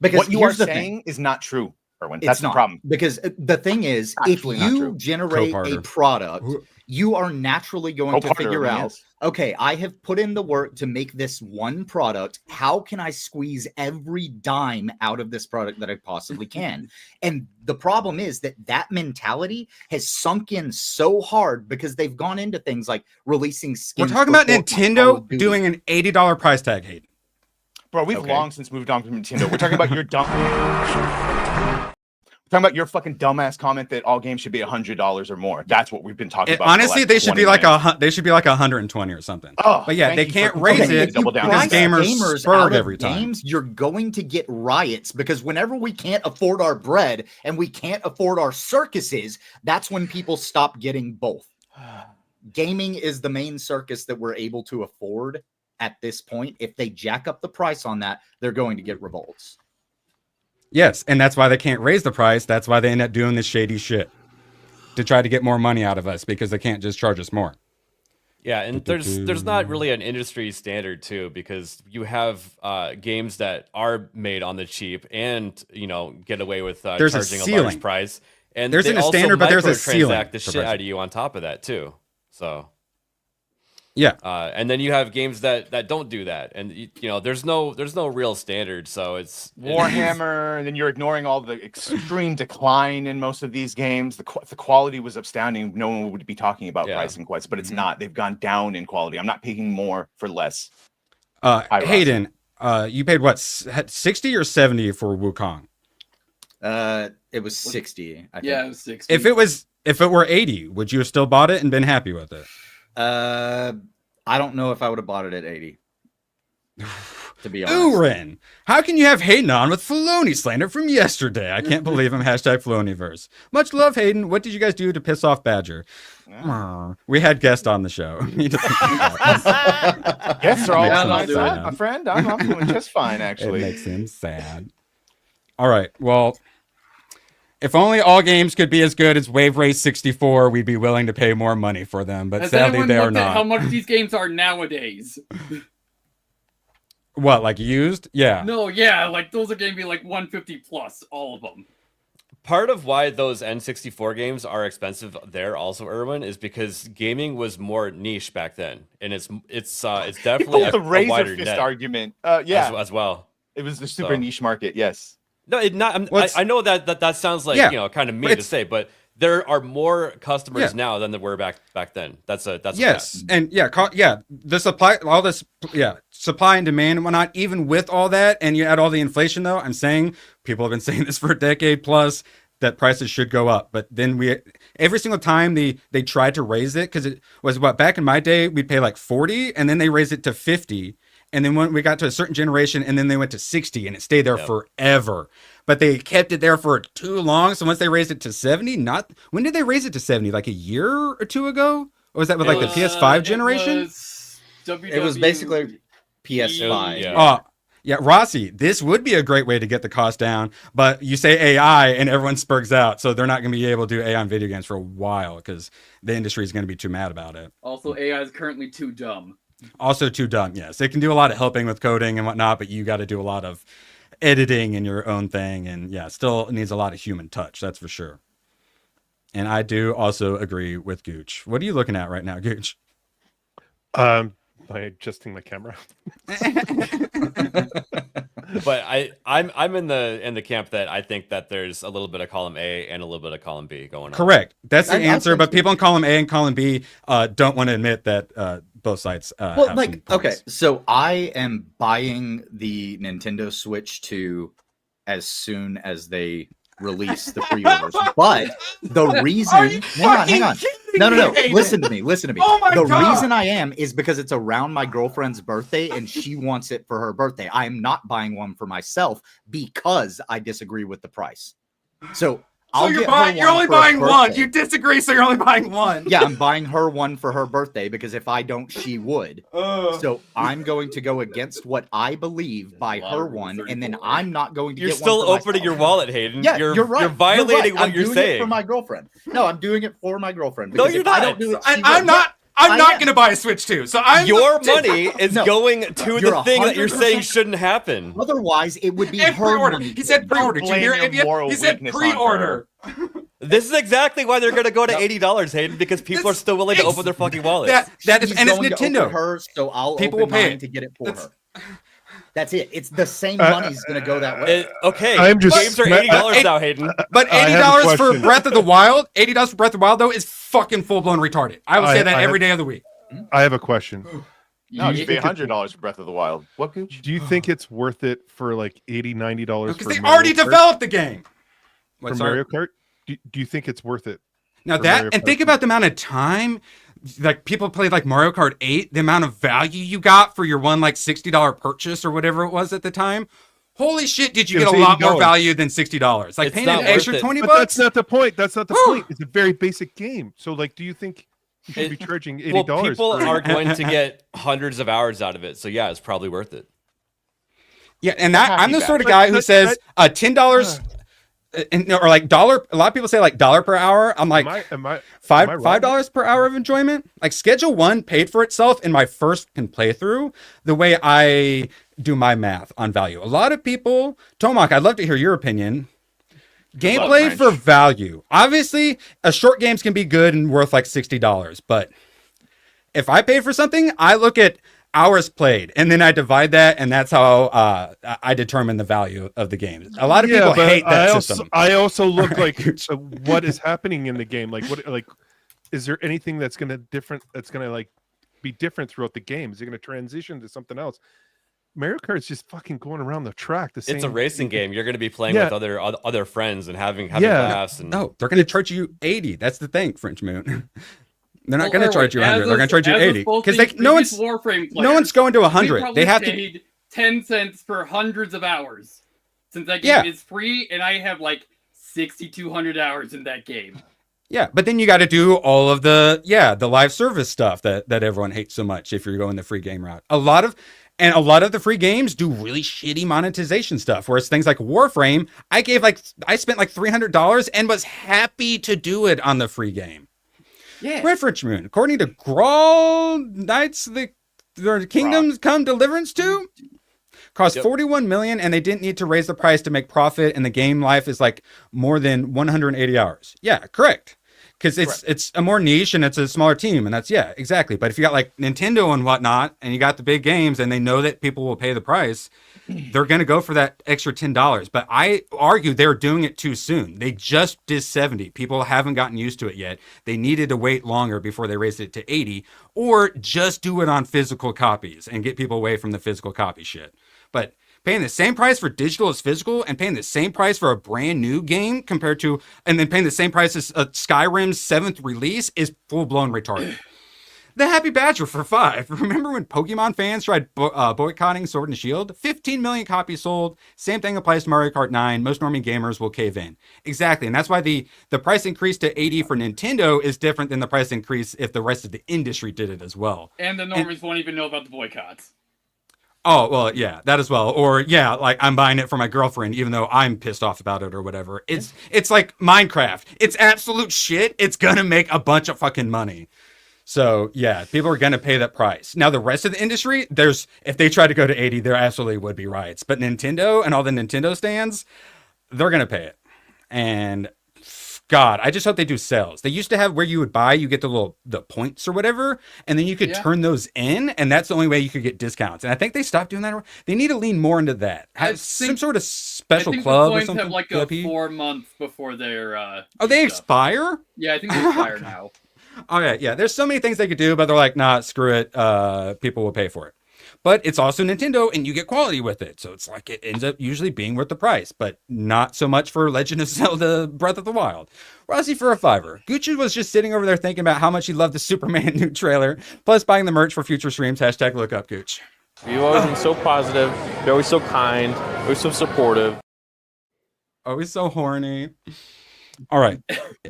Because what you are here's the saying thing. is not true, Erwin. It's That's not. the problem. Because the thing is, if Actually not you true. generate a Co-parter. product, you are naturally going to Co-parter, figure out, yes. okay, I have put in the work to make this one product. How can I squeeze every dime out of this product that I possibly can? And the problem is that mentality has sunk in so hard because they've gone into things like releasing skins. We're talking about Nintendo doing an $80 price tag, Hayden. Bro, we've long since moved on from Nintendo. We're talking about your dumb. We're talking about your fucking dumbass comment that all games should be $100 or more. That's what we've been talking about. Honestly, they should be like they should be like 120 or something. Oh, but yeah, they can't raise it because gamers spurred every time. Games, you're going to get riots because whenever we can't afford our bread and we can't afford our circuses, that's when people stop getting both. Gaming is the main circus that we're able to afford at this point. If they jack up the price on that, they're going to get revolts. Yes, and that's why they can't raise the price. That's why they end up doing this shady shit to try to get more money out of us because they can't just charge us more. Yeah, and there's not really an industry standard too, because you have games that are made on the cheap and get away with charging a large price. And there's a standard, but there's a ceiling. The shit out of you on top of that too. So yeah, and then you have games that don't do that, and there's no real standard. So it's Warhammer, and then you're ignoring all the extreme decline in most of these games. The quality was astounding. No one would be talking about pricing quest, but it's not. They've gone down in quality. I'm not paying more for less. Hayden, you paid what, 60 or 70 for Wukong? It was 60. I think. Yeah, it was 60. If it were 80, would you have still bought it and been happy with it? I don't know if I would have bought it at 80. To be honest. Uren, how can you have Hayden on with Filoni slander from yesterday? I can't believe him. Hashtag Filoniverse. Much love, Hayden. What did you guys do to piss off Badger? We had guests on the show. Guests are all on my side, my friend. I'm doing just fine, actually. It makes him sad. All right. Well, if only all games could be as good as Wave Race 64, we'd be willing to pay more money for them. But sadly, they are not. How much these games are nowadays? What, like used? Yeah. No, yeah, like those are going to be like 150 plus, all of them. Part of why those N64 games are expensive there also, Erwin, is because gaming was more niche back then, and it's definitely the razor wider fist net argument. Yeah, as well. It was the super niche market. Yes. No, I know that sounds like kind of mean to say, but there are more customers now than there were back then. That's a fact. And the supply, all this, supply and demand and whatnot. Even with all that, and you add all the inflation, though, I'm saying people have been saying this for a decade plus that prices should go up. But then every single time they tried to raise it, because it was back in my day we'd pay like 40, and then they raised it to 50. And then when we got to a certain generation, and then they went to 60, and it stayed there forever. But they kept it there for too long. So once they raised it to 70, when did they raise it to 70? Like a year or two ago? Or was that with the PS5 generation? It was basically PS5. Yeah, Rossi, this would be a great way to get the cost down. But you say AI, and everyone spurgs out. So they're not going to be able to do AI on video games for a while because the industry is going to be too mad about it. Also, AI is currently too dumb. Also too dumb, yes. It can do a lot of helping with coding and whatnot, but you got to do a lot of editing in your own thing. And still needs a lot of human touch, that's for sure. And I do also agree with Gooch. What are you looking at right now, Gooch? By adjusting my camera. But I'm in the camp that I think that there's a little bit of column A and a little bit of column B going on. Correct. That's the answer. But people in column A and column B don't want to admit that both sides. Okay, so I am buying the Nintendo Switch 2 as soon as they release the pre-orders. But the reason, hang on. No. Listen to me. The reason I am is because it's around my girlfriend's birthday and she wants it for her birthday. I am not buying one for myself because I disagree with the price. So I'll you're get her you're one only for her buying one. birthday. You disagree, so you're only buying one. Yeah, I'm buying her one for her birthday because if I don't, she would. So I'm going to go against what I believe, buy her one, and then I'm not going to You're get still one for opening myself. your wallet, Hayden. Yeah, you're right. You're violating right. what I'm you're doing saying. it for my girlfriend. No, I'm doing it for my girlfriend. No, because you're if I not. don't do it, she I'm will. not. I'm not going to buy a Switch 2. So I'm Your money is No, going to you're the thing that you're 100% saying shouldn't happen. Otherwise, it would be And her pre-order. money. He said pre-order. Did you hear it? He said pre-order. This is exactly why they're going to go to $80, Hayden, because people are still willing to open their fucking wallets. That is, She's and it's going to open Nintendo. Hers, so I'll People open will pay mine it. to get it for her. That's it. It's the same money's going to go that way. Okay, I'm just- games are $80 now, Hayden. But I have a $80 for question. Breath of the Wild, $80 for Breath of the Wild though is fucking full blown retarded. I will say that every day of the week. I have a question. No, you pay $100 for Breath of the Wild. What, Gooch? Do you think it's worth it for like $80, $90 Because for they Mario already Kart? developed the game. For What's Mario Kart? Do you think it's worth it? Now for that, Mario and Kart? think about the amount of time, like people played like Mario Kart 8, the amount of value you got for your one like $60 purchase or whatever it was at the time. Holy shit, did you It get a was lot more $80. value than $60? Like It's paying not an worth extra it. 20 But bucks? that's not the point. That's not the point. It's a very basic game. So like, do you think you should be charging $80? Well, people for are going to get hundreds of hours out of it, so yeah, it's probably worth it. Yeah, and that, I'm the sort of But guy who that- says $10 or like dollar. A lot of people say like dollar per hour. I'm like am I $5 per hour of enjoyment. Like Schedule 1 paid for itself in my first playthrough. The way I do my math on value. A lot of people, Tomac, I'd love to hear your opinion. Gameplay for value. Obviously, a short games can be good and worth like $60, but if I pay for something, I look at hours played and then I divide that, and that's how I determine the value of the game. A lot of people but hate that system. I also look like what is happening in the game. Like is there anything that's gonna like be different throughout the game? Is it gonna transition to something else? Mario Kart's just fucking going around the track. It's a racing game. You're going to be playing with other friends and having laughs. And No, they're going to charge you 80. That's the thing, French Moon. They're not going to charge you 100. They're going to charge you 80 because no one's going to 100. They have to paid 10 cents for hundreds of hours since that game is free, and I have like 6,200 hours in that game. Yeah, but then you got to do all of the live service stuff that everyone hates so much if you're going the free game route. A lot of the free games do really shitty monetization stuff. Whereas things like Warframe, I spent like $300 and was happy to do it on the free game. Yeah. Red French Moon, according to Grawl Knights, the Kingdoms Come Deliverance 2, cost $41 million, and they didn't need to raise the price to make profit, and the game life is like more than 180 hours. Yeah, correct. Because it's a more niche and it's a smaller team, and that's exactly. But if you got like Nintendo and whatnot, and you got the big games, and they know that people will pay the price, they're going to go for that extra $10. But I argue they're doing it too soon. They just did 70. People haven't gotten used to it yet. They needed to wait longer before they raised it to 80, or just do it on physical copies and get people away from the physical copy shit. But paying the same price for digital as physical, and paying the same price for a brand new game and then paying the same price as Skyrim's 7th release is full blown retarded. The Happy Badger for 5. Remember when Pokemon fans tried boycotting Sword and Shield? 15 million copies sold. Same thing applies to Mario Kart 9. Most normie gamers will cave in. Exactly. And that's why the price increase to 80 for Nintendo is different than the price increase if the rest of the industry did it as well. And the normies won't even know about the boycotts. Oh, well, yeah, that as well. Or, yeah, like I'm buying it for my girlfriend, even though I'm pissed off about it or whatever. It's like Minecraft. It's absolute shit. It's going to make a bunch of fucking money. So, yeah, people are going to pay that price. Now, the rest of the industry, if they try to go to 80, there absolutely would be riots. But Nintendo and all the Nintendo stands, they're going to pay it. And God, I just hope they do sales. They used to have where you would buy, you get the points or whatever, and then you could turn those in, and that's the only way you could get discounts. And I think they stopped doing that. They need to lean more into that. Have some sort of special club or something. I think the points have like a 4 months before they're... they expire? Yeah, I think they expire now. Oh, yeah. There's so many things they could do, but they're like, nah, screw it. People will pay for it. But it's also Nintendo, and you get quality with it. So it's like it ends up usually being worth the price, but not so much for Legend of Zelda Breath of the Wild. Rossi for a $5. Gucci was just sitting over there thinking about how much he loved the Superman new trailer, plus buying the merch for future streams. # look up Gooch. You've always been so positive. You're always so kind. Always so supportive. Always so horny. All right.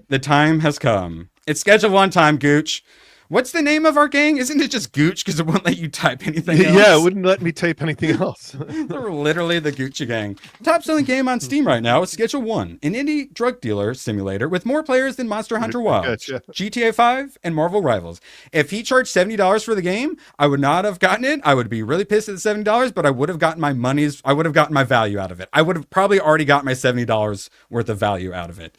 The time has come. It's Schedule 1 time, Gooch. What's the name of our gang? Isn't it just Gooch because it won't let you type anything else? Yeah, it wouldn't let me type anything else. They're literally the Gucci gang. Top selling game on Steam right now is Schedule 1, an indie drug dealer simulator with more players than Monster Hunter Wilds, GTA 5, and Marvel Rivals. If he charged $70 for the game, I would not have gotten it. I would be really pissed at the $70, but I would have gotten my money's, I would have gotten my value out of it. I would have probably already got my $70 worth of value out of it.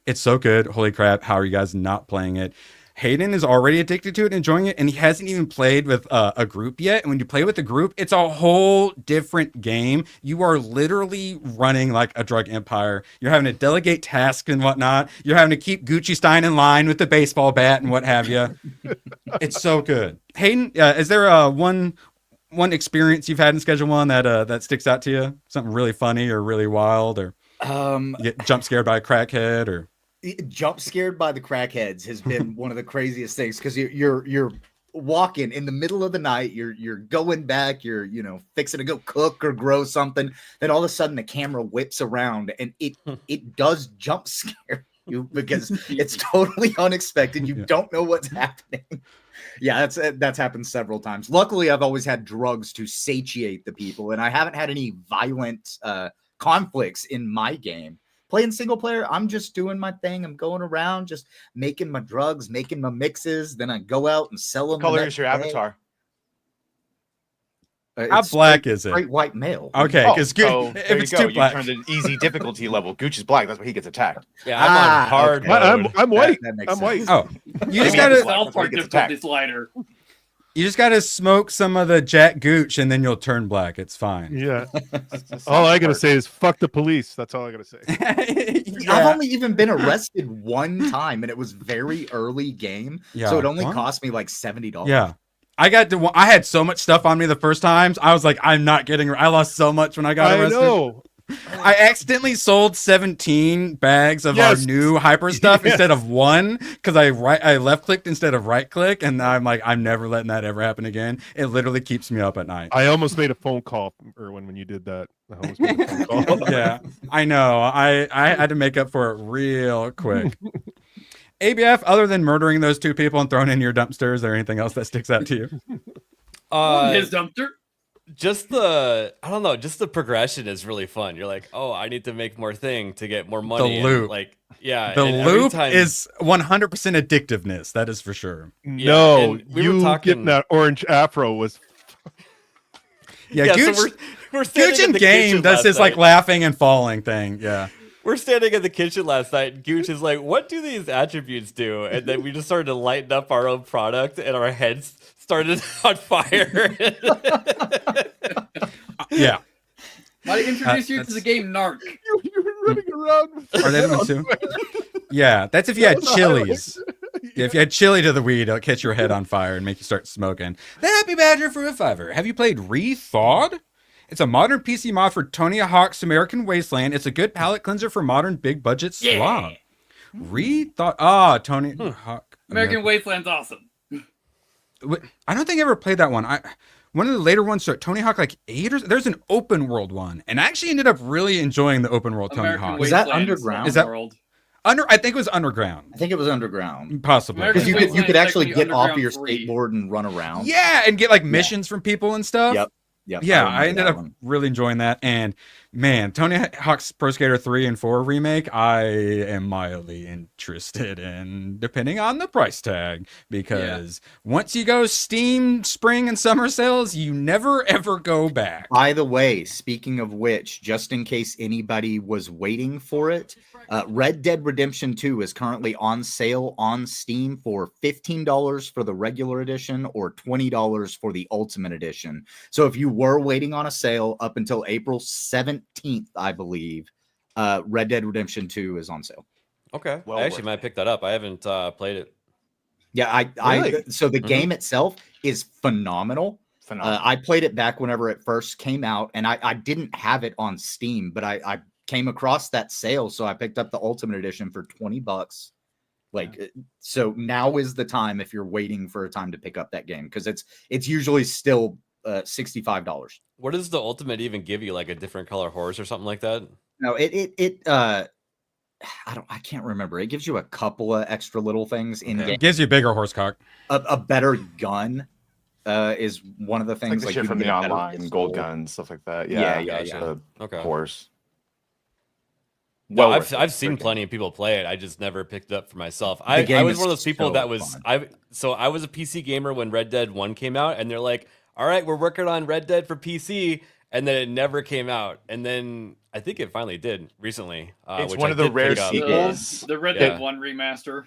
It's so good. Holy crap. How are you guys not playing it? Hayden is already addicted to it, enjoying it, and he hasn't even played with a group yet. And when you play with a group, it's a whole different game. You are literally running like a drug empire. You're having to delegate tasks and whatnot. You're having to keep Gucci Stein in line with the baseball bat and what have you. It's so good. Hayden, is there one experience you've had in Schedule 1 that sticks out to you? Something really funny or really wild, or you get jump scared by a crackhead, or jump scared by the crackheads has been one of the craziest things, because you're walking in the middle of the night, you're going back, you're fixing to go cook or grow something, then all of a sudden the camera whips around and it does jump scare you because it's totally unexpected. You don't know what's happening. Yeah, that's happened several times. Luckily, I've always had drugs to satiate the people, and I haven't had any violent conflicts in my game. Playing single player, I'm just doing my thing. I'm going around, just making my drugs, making my mixes. Then I go out and sell them. What color is your avatar? How black is it? Straight white male. Okay, because if it's too black, you turn the easy difficulty level. Gooch is black. That's why he gets attacked. Yeah, I'm on hard. Okay. I'm white. I'm white. Oh, you just gotta. South Park difficulty slider. You just gotta smoke some of the Jack Gooch, and then you'll turn black. It's fine. Yeah. All I gotta say is fuck the police. That's all I gotta say. I've only even been arrested one time, and it was very early game, so it only cost me like $70. Yeah. I had so much stuff on me the first times. I was like, I'm not getting. I lost so much when I got arrested. I know. I accidentally sold 17 bags of our new hyper stuff instead of one, because I left clicked instead of right click, and I'm like, I'm never letting that ever happen again. It literally keeps me up at night. I almost made a phone call, Erwin, when you did that. I almost made a phone call. Yeah, I know. I had to make up for it real quick. ABF, other than murdering those two people and throwing in your dumpster, is there anything else that sticks out to you? His dumpster? Just the progression is really fun. You're like, oh, I need to make more thing to get more money. The loop. The loop is 100% addictiveness. That is for sure. No, getting that orange afro was. Yeah, Gooch, so we're standing Gooch in game does this like laughing and falling thing. Yeah. We're standing in the kitchen last night, and Gooch is like, what do these attributes do? And then we just started to lighten up our own product, and our heads started on fire. Yeah. Might introduce you to the game Narc. You're running around. Are they the two? Yeah, that's if you had chilies. Yeah, if you had chili to the weed, it'll catch your head on fire and make you start smoking. The Happy Badger for a $5. Have you played Rethawed? It's a modern PC mod for Tony Hawk's American Wasteland. It's a good palate cleanser for modern big budget slog. Rethought. Tony Hawk. American Wasteland's awesome. I don't think I ever played that one. One of the later ones, Tony Hawk like 8 or there's an open world one, and I actually ended up really enjoying the open world Tony Hawk. Was that underground? Is that I think it was underground. I think it was underground. Possibly. Because you could actually get off of your skateboard and run around. Yeah, and get like missions from people and stuff. Yep. Yeah, I ended up really enjoying that. And man, Tony Hawk's Pro Skater 3 and 4 remake, I am mildly interested in, depending on the price tag. Because once you go Steam spring and summer sales, you never ever go back. By the way, speaking of which, just in case anybody was waiting for it, Red Dead Redemption 2 is currently on sale on Steam for $15 for the regular edition or $20 for the Ultimate Edition. So if you were waiting on a sale up until April 17th, I believe, Red Dead Redemption 2 is on sale. Okay. Well, I actually might pick that up. I haven't played it. Yeah, so the game itself is phenomenal. I played it back whenever it first came out, and I didn't have it on Steam, but I came across that sale, so I picked up the Ultimate Edition for $20. So now is the time if you're waiting for a time to pick up that game, because it's usually still $65. What does the Ultimate even give you? Like a different color horse or something like that? No, I can't remember. It gives you a couple of extra little things in game. It gives you a bigger horsecock. A better gun is one of the things. Like the shit from the online, gold guns, stuff like that. Yeah. Okay. Horse. No, I've seen plenty of people play it. I just never picked it up for myself. I was one of those people that was I was a PC gamer when Red Dead 1 came out, and they're like, all right, we're working on Red Dead for PC, and then it never came out. And then I think it finally did recently. It's one of the rare sequels. The Red Dead 1 remaster.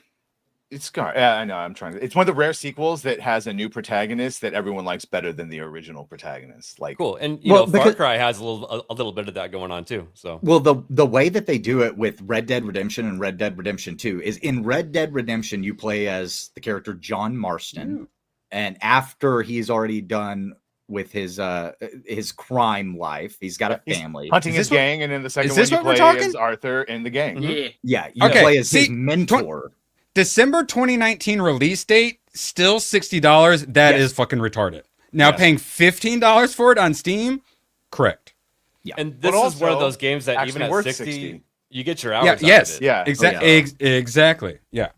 I know. I'm trying to. It's one of the rare sequels that has a new protagonist that everyone likes better than the original protagonist. Like, cool, and Far Cry has a little bit of that going on too. So, well, the way that they do it with Red Dead Redemption and Red Dead Redemption 2 is in Red Dead Redemption you play as the character John Marston, and after he's already done with his crime life, he's got a family, hunting his gang, and in the second one you play as Arthur and the gang. Yeah, you play as his mentor. December 2019 release date, still $60. That is fucking retarded. Now paying $15 for it on Steam, correct. Yeah, and this is one of those games that even at 60, you get your hours. Exactly. Yeah.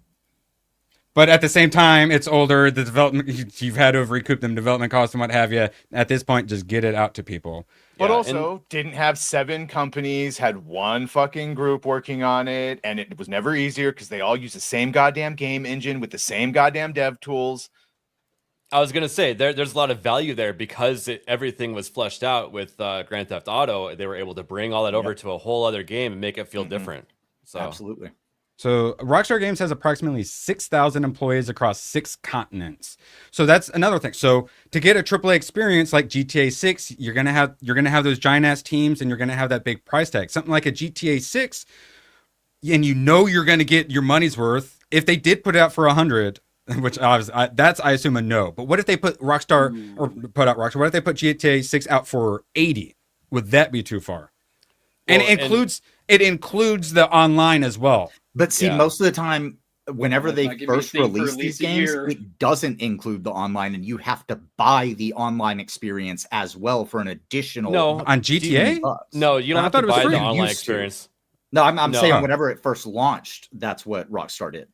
But at the same time, it's older. The development, you've had to have recouped them development costs and what have you. At this point, just get it out to people. But also didn't have 7 companies, had one fucking group working on it, and it was never easier because they all use the same goddamn game engine with the same goddamn dev tools. I was gonna say there's a lot of value there because everything was fleshed out with Grand Theft Auto. They were able to bring all that over to a whole other game and make it feel different. So absolutely. So Rockstar Games has approximately 6,000 employees across 6 continents. So that's another thing. So to get a AAA experience like GTA 6, you're gonna have those giant ass teams, and you're gonna have that big price tag. Something like a GTA 6, and you're gonna get your money's worth. If they did put it out for 100, which I assume a no. But what if they put What if they put GTA 6 out for 80? Would that be too far? And it includes the online as well. But see, most of the time, whenever they first release these games, it doesn't include the online, and you have to buy the online experience as well for an additional. No, on GTA? No, you don't have to buy the online experience. No, I'm saying whenever it first launched, that's what Rockstar did.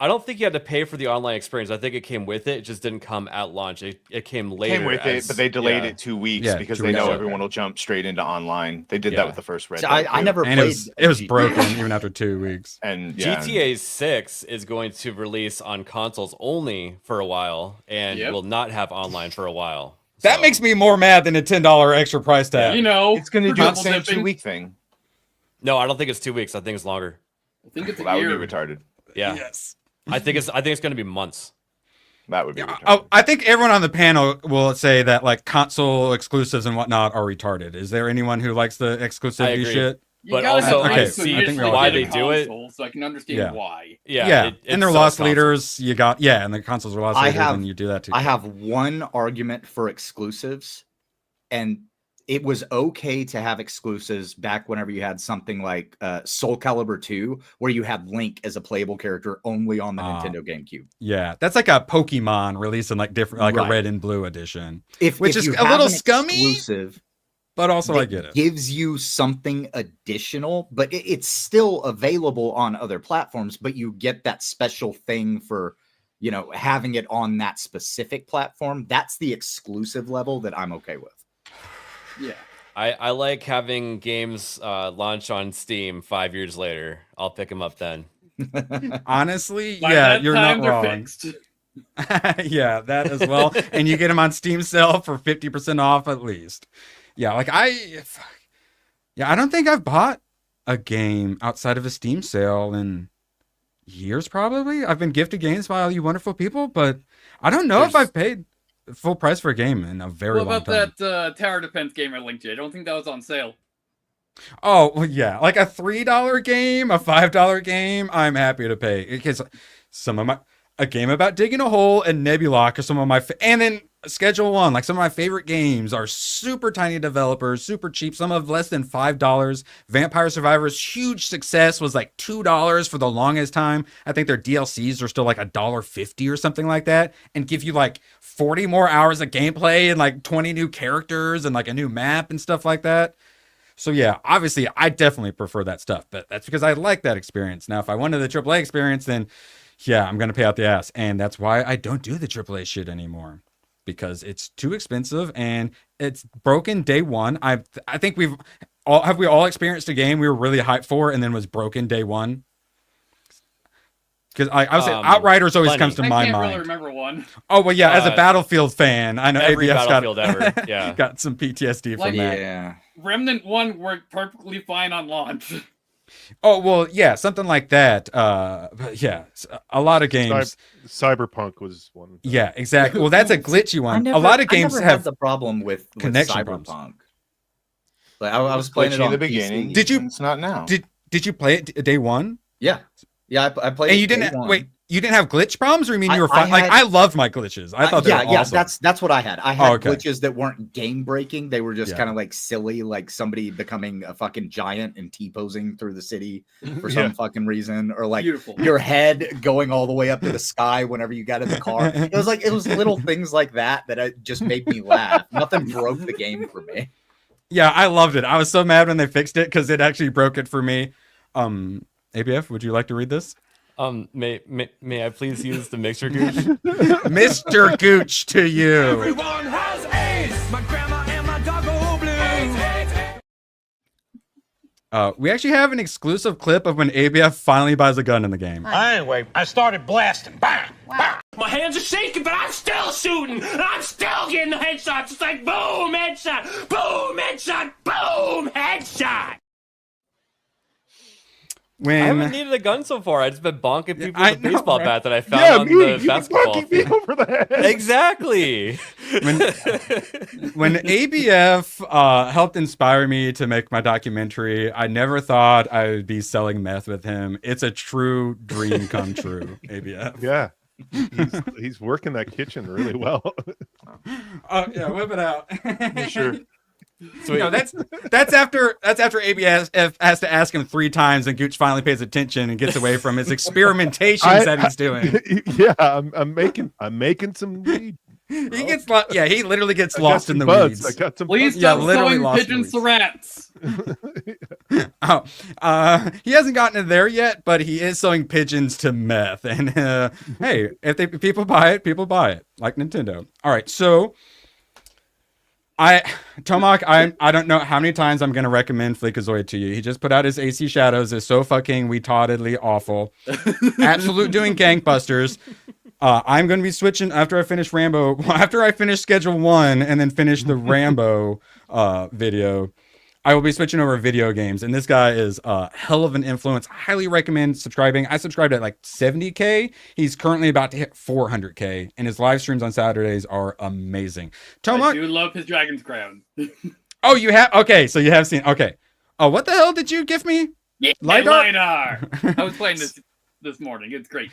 I don't think you had to pay for the online experience. I think it came with it. It just didn't come at launch. It came later. Came with it, but they delayed it 2 weeks because they know everyone will jump straight into online. They did that with the first Red Dead. I never played. It was broken even after 2 weeks. And GTA 6 is going to release on consoles only for a while, and will not have online for a while. That makes me more mad than a $10 extra price tag. It's going to do the same 2-week thing. No, I don't think it's 2 weeks. I think it's longer. I think it's a that year. would be retarded. Yeah. Yes. I think it's going to be months. That would be retarded. I think everyone on the panel will say that like console exclusives and whatnot are retarded. Is there anyone who likes the exclusivity shit? But also, I see why they do it. So I can understand why. Yeah. And they're loss leaders. You got and the consoles are loss leaders, and you do that too. I have one argument for exclusives, and it was okay to have exclusives back whenever you had something like Soul Calibur 2, where you had Link as a playable character only on the Nintendo GameCube. Yeah, that's like a Pokemon releasing like different, like a red and blue edition, which is you a little scummy. Exclusive, but also I get it. Gives you something additional, but it's still available on other platforms. But you get that special thing for having it on that specific platform. That's the exclusive level that I'm okay with. Yeah, I like having games launch on Steam 5 years later. I'll pick them up then. Honestly, you're not wrong. Yeah, that as well. And you get them on Steam sale for 50% off at least. Yeah, like I don't think I've bought a game outside of a Steam sale in years. Probably I've been gifted games by all you wonderful people, but I don't know if I've paid full price for a game in a very long time. What about that tower defense game I linked you? I don't think that was on sale. Oh, well, yeah. Like a $3 game, a $5 game, I'm happy to pay. Because a game about digging a hole and Nebulok are some of my and then Schedule 1, like some of my favorite games are super tiny developers, super cheap, some of less than $5. Vampire Survivors, huge success, was like $2 for the longest time. I think their DLCs are still like $1.50 or something like that, and give you like 40 more hours of gameplay and like 20 new characters and like a new map and stuff like that. So yeah, obviously I definitely prefer that stuff, but that's because I like that experience. Now, if I wanted the AAA experience, then yeah, I'm going to pay out the ass. And that's why I don't do the AAA shit anymore, because it's too expensive and it's broken day one. I think we all experienced a game we were really hyped for and then was broken day one? Because I would say Outriders always comes to my mind. I can't really remember one. Oh, well, yeah, as a Battlefield fan, I know every ABF's Battlefield ever. Yeah. got some PTSD from that. Yeah. Remnant 1 worked perfectly fine on launch. Oh, well, yeah, something like that. But yeah, a lot of games. Cyberpunk was one. Yeah, exactly. Well, that's a glitchy one. A lot of games I never have had the problem with connection Cyberpunk. problems. Like I was playing it in on the beginning. PC. Did you? It's not now. Did you play it day one? Yeah, I played. And you it day didn't one. wait. You didn't have glitch problems, or you mean you were fine? Like I loved my glitches. I thought they were awesome. That's what I had. I had okay. glitches that weren't game breaking. They were just kind of like silly, like somebody becoming a fucking giant and T-posing through the city for some fucking reason, or like your head going all the way up to the sky whenever you got in the car. It was little things like that just made me laugh. Nothing broke the game for me. Yeah, I loved it. I was so mad when they fixed it because it actually broke it for me. ABF, would you like to read this? May I please use the mixture gooch? Mr. Gooch to you. Everyone has AIDS. My grandma and my dog go blue. We actually have an exclusive clip of when ABF finally buys a gun in the game. Anyway, I started blasting. Bang! Bang! My hands are shaking, but I'm still shooting. And I'm still getting the headshots. It's like boom, headshot, boom, headshot, boom, headshot. I haven't needed a gun so far. I've just been bonking people with a baseball bat that I found on the basketball field. Over the head. Exactly. When ABF helped inspire me to make my documentary, I never thought I would be selling meth with him. It's a true dream come true, ABF. Yeah. He's working that kitchen really well. Yeah, whip it out. Sure. Sweet. No, that's after ABS has to ask him 3 times, and Gooch finally pays attention and gets away from his experimentations that he's doing. Yeah, I'm making some weed. He literally gets lost in the weeds. I got some Please stop sowing pigeons to rats. He hasn't gotten to there yet, but he is sowing pigeons to meth. And hey, if people buy it, like Nintendo. All right, so. Tomac, I don't know how many times I'm going to recommend Fleekazoid to you. He just put out his AC Shadows. Is so fucking retardedly awful. Absolute doing gangbusters. I'm going to be switching after I finish Rambo. After I finish Schedule 1 and then finish the Rambo video, I will be switching over video games. And this guy is a hell of an influence. Highly recommend subscribing. I subscribed at like 70K. He's currently about to hit 400K. And his live streams on Saturdays are amazing. Tomac, I do love his Dragon's Crown. Oh, you have? Okay, so you have seen. Okay. Oh, what the hell did you gift me? Yeah, LiDAR. I was playing this morning. It's great.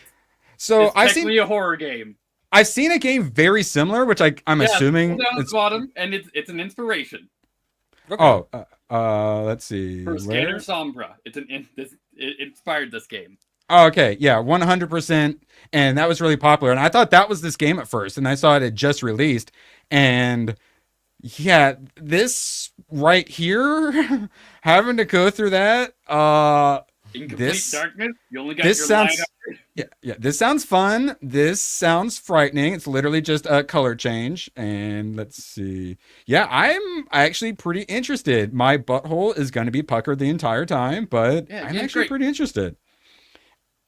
So it's technically a horror game. I've seen a game very similar, which I'm assuming down at the bottom, and it's an inspiration. Okay. Oh, let's see. For Scanner Sombra, it inspired this game. Oh, okay, yeah, 100%, and that was really popular. And I thought that was this game at first, and I saw it had just released, and yeah, this right here, having to go through that, in complete darkness, you only got this your sounds. LiDAR. Yeah, this sounds fun. This sounds frightening. It's literally just a color change. And let's see. Yeah, I'm actually pretty interested. My butthole is going to be puckered the entire time, but I'm actually pretty interested.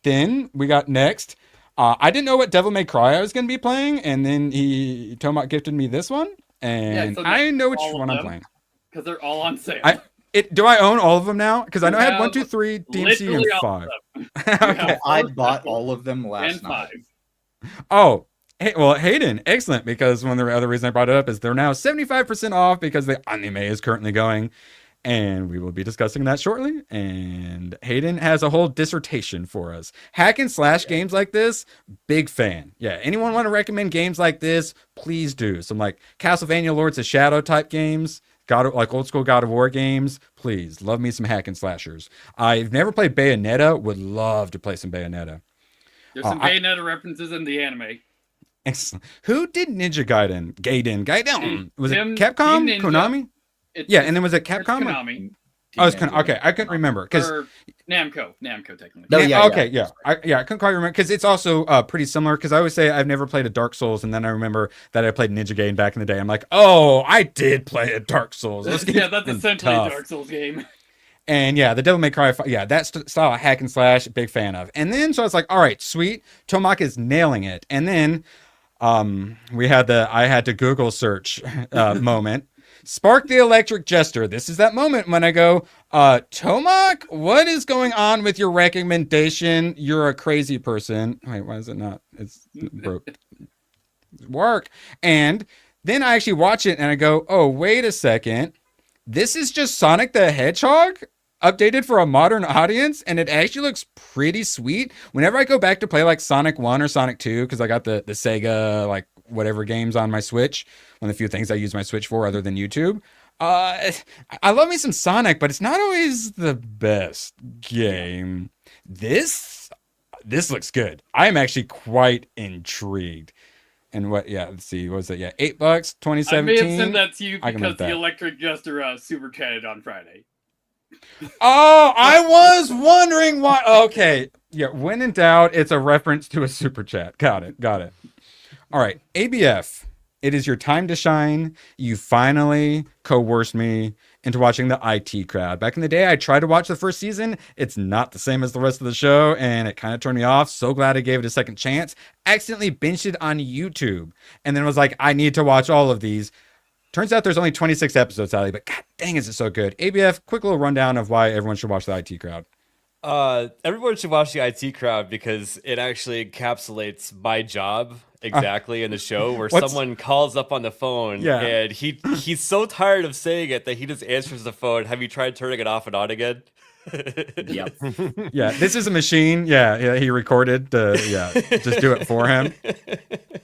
Then we got next. I didn't know what Devil May Cry I was going to be playing, and then Tomac gifted me this one, and so I know which one I'm playing. Because they're all on sale. Do I own all of them now? Because I know I had 1, 2, 3, DMC, and 5. Okay. I bought all of them last night. Oh, hey, well, Hayden, excellent. Because one of the other reasons I brought it up is they're now 75% off because the anime is currently going. And we will be discussing that shortly. And Hayden has a whole dissertation for us. Hack and slash games like this, big fan. Yeah, anyone want to recommend games like this? Please do. Some like Castlevania Lords of Shadow type games. Like old school God of War games, please. Love me some hack and slashers. I've never played Bayonetta. Would love to play some Bayonetta. There's some Bayonetta references in the anime. Excellent. Who did Ninja Gaiden? Was it Capcom? Capcom? Konami? Yeah, and then was it Capcom? Konami. I was kind of okay. I couldn't remember because Namco technically. No, I couldn't quite remember because it's also pretty similar. Because I always say I've never played a Dark Souls, and then I remember that I played Ninja Gaiden back in the day. I'm like, oh, I did play a Dark Souls. Yeah, that's essentially a Dark Souls game. And yeah, the Devil May Cry, that style of hack and slash, big fan of. And then so I was like, all right, sweet, Tomak is nailing it. And then I had to Google search moment. Spark the Electric Jester. This is that moment when I go, Tomak, what is going on with your recommendation? You're a crazy person. Wait, why is it not? It's broke. Work. And then I actually watch it and I go, oh, wait a second. This is just Sonic the Hedgehog updated for a modern audience, and it actually looks pretty sweet. Whenever I go back to play like Sonic 1 or Sonic 2, because I got the Sega, like whatever games on my Switch, one of the few things I use my Switch for other than YouTube. I love me some Sonic, but it's not always the best game. This looks good. I'm actually quite intrigued. And let's see, what was it? Yeah, $8, 2017. I may have sent that to you because the Electric Jester super chatted on Friday. Oh, I was wondering why. Okay. Yeah, when in doubt, it's a reference to a super chat. Got it. All right, ABF. It is your time to shine. You finally coerced me into watching the IT Crowd. Back in the day, I tried to watch the first season. It's not the same as the rest of the show, and it kind of turned me off. So glad I gave it a second chance. Accidentally binged it on YouTube, and then was like, I need to watch all of these. Turns out there's only 26 episodes, Sally, but god dang, is it so good. ABF, quick little rundown of why everyone should watch the IT Crowd. Everyone should watch the IT Crowd because it actually encapsulates my job exactly in the show, where someone calls up on the phone and he's so tired of saying it that he just answers the phone. Have you tried turning it off and on again? Yep. Yeah, this is a machine. Yeah, he recorded. Just do it for him.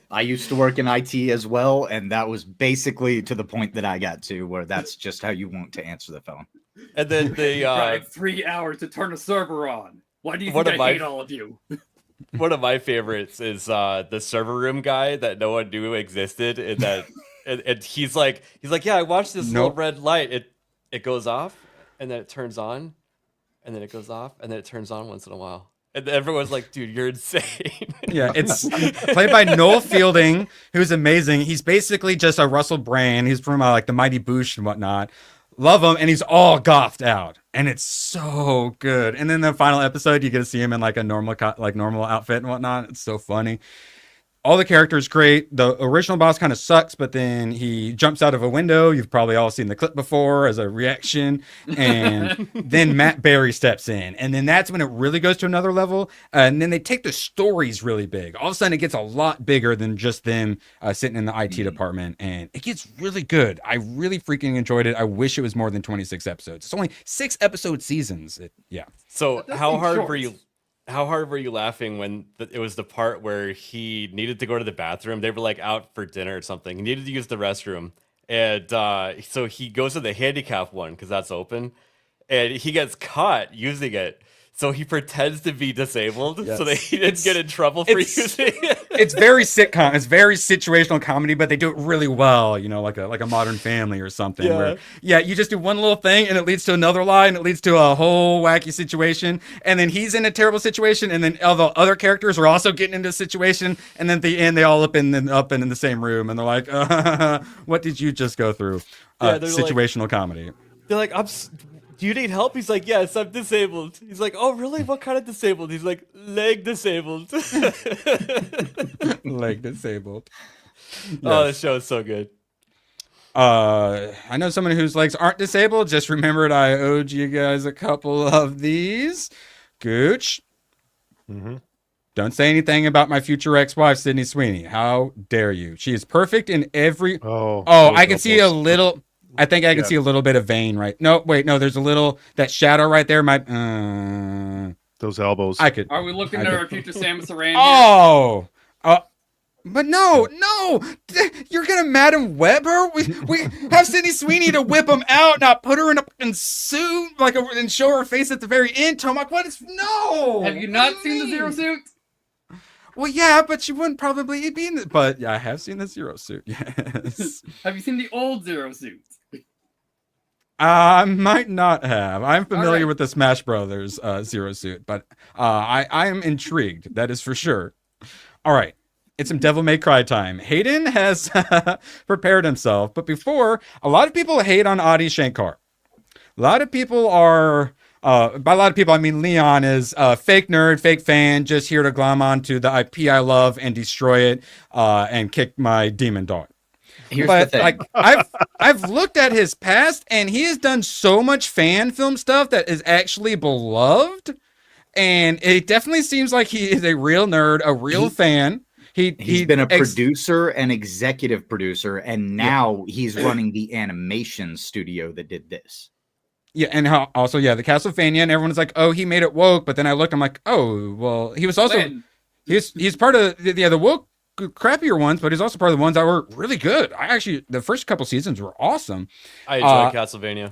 I used to work in IT as well, and that was basically to the point that I got to, where that's just how you want to answer the phone. And then they drive 3 hours to turn a server on. Why do you think I hate all of you? One of my favorites is the server room guy that no one knew existed, and that and he's like, yeah, I watched this little red light. It goes off, and then it turns on, and then it goes off, and then it turns on once in a while. And everyone's like, dude, you're insane. Yeah, it's played by Noel Fielding, who's amazing. He's basically just a Russell Brand. He's from like the Mighty Boosh and whatnot. Love him, and he's all gothed out, and it's so good. And then the final episode, you get to see him in like a normal outfit and whatnot. It's so funny. All the characters great. The original boss kind of sucks, but then he jumps out of a window. You've probably all seen the clip before as a reaction. And then Matt Berry steps in. And then that's when it really goes to another level. And then they take the stories really big. All of a sudden, it gets a lot bigger than just them sitting in the IT department. And it gets really good. I really freaking enjoyed it. I wish it was more than 26 episodes. It's only 6-episode seasons. So how hard were you laughing when it was the part where he needed to go to the bathroom? They were like out for dinner or something. He needed to use the restroom. And so he goes to the handicap one because that's open. And he gets caught using it. So he pretends to be disabled so that he didn't get in trouble for using it. It's very sitcom. It's very situational comedy, but they do it really well, like a Modern Family or something. Where you just do one little thing and it leads to another lie and it leads to a whole wacky situation. And then he's in a terrible situation, and then all the other characters are also getting into a situation. And then at the end, they all up and in the same room, and they're like, "What did you just go through?" Situational comedy. They're like, do you need help? He's like, yes, I'm disabled. He's like, oh, really? What kind of disabled? He's like, leg disabled. Leg disabled. Yes. Oh, the show is so good. I know someone whose legs aren't disabled. Just remembered I owed you guys a couple of these. Gooch. Mm-hmm. Don't say anything about my future ex-wife, Sydney Sweeney. How dare you? She is perfect in every... Oh, I can see a little... I think I can see a little bit of vein, right? No, wait, no, there's a little, that shadow right there might, those elbows. Are we looking at our future Samus Aran? But no, you're gonna Madam Web her? We have Sydney Sweeney to whip him out, not put her in a suit, and show her face at the very end. Tomak, no! Have you not seen the Zero Suit? Well, yeah, but she wouldn't probably be in it. But yeah, I have seen the Zero Suit, yes. Have you seen the old Zero Suit? I might not have. I'm familiar right. with the Smash Brothers Zero Suit, but I am intrigued. That is for sure. All right. It's some Devil May Cry time. Hayden has prepared himself, but before, a lot of people hate on Adi Shankar. A lot of people are, by a lot of people, I mean Leon is a fake nerd, fake fan, just here to glom onto the IP I love and destroy it and kick my demon dog. Here's But the thing. like I've looked at his past and he has done so much fan film stuff that is actually beloved, and it definitely seems like he is a real nerd, a real fan. He's been a producer and executive producer, and now he's running the animation studio that did this. Yeah, and also the Castlevania, and everyone's like, oh, he made it woke, but then I looked, I'm like, oh, well, he was also he's part of the woke crappier ones, but he's also part of the ones that were really good. The first couple seasons were awesome. I enjoyed Castlevania.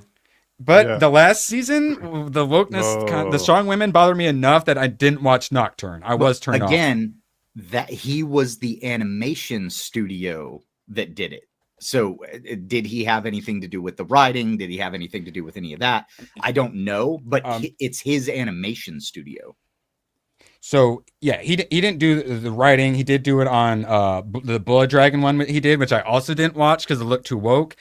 But the last season, the wokeness, the strong women bothered me enough that I didn't watch Nocturne. I was turned off. Again, that he was the animation studio that did it. So did he have anything to do with the writing? Did he have anything to do with any of that? I don't know, but it's his animation studio. So yeah, he didn't do the writing. He did do it on the Blood Dragon one he did, which I also didn't watch because it looked too woke.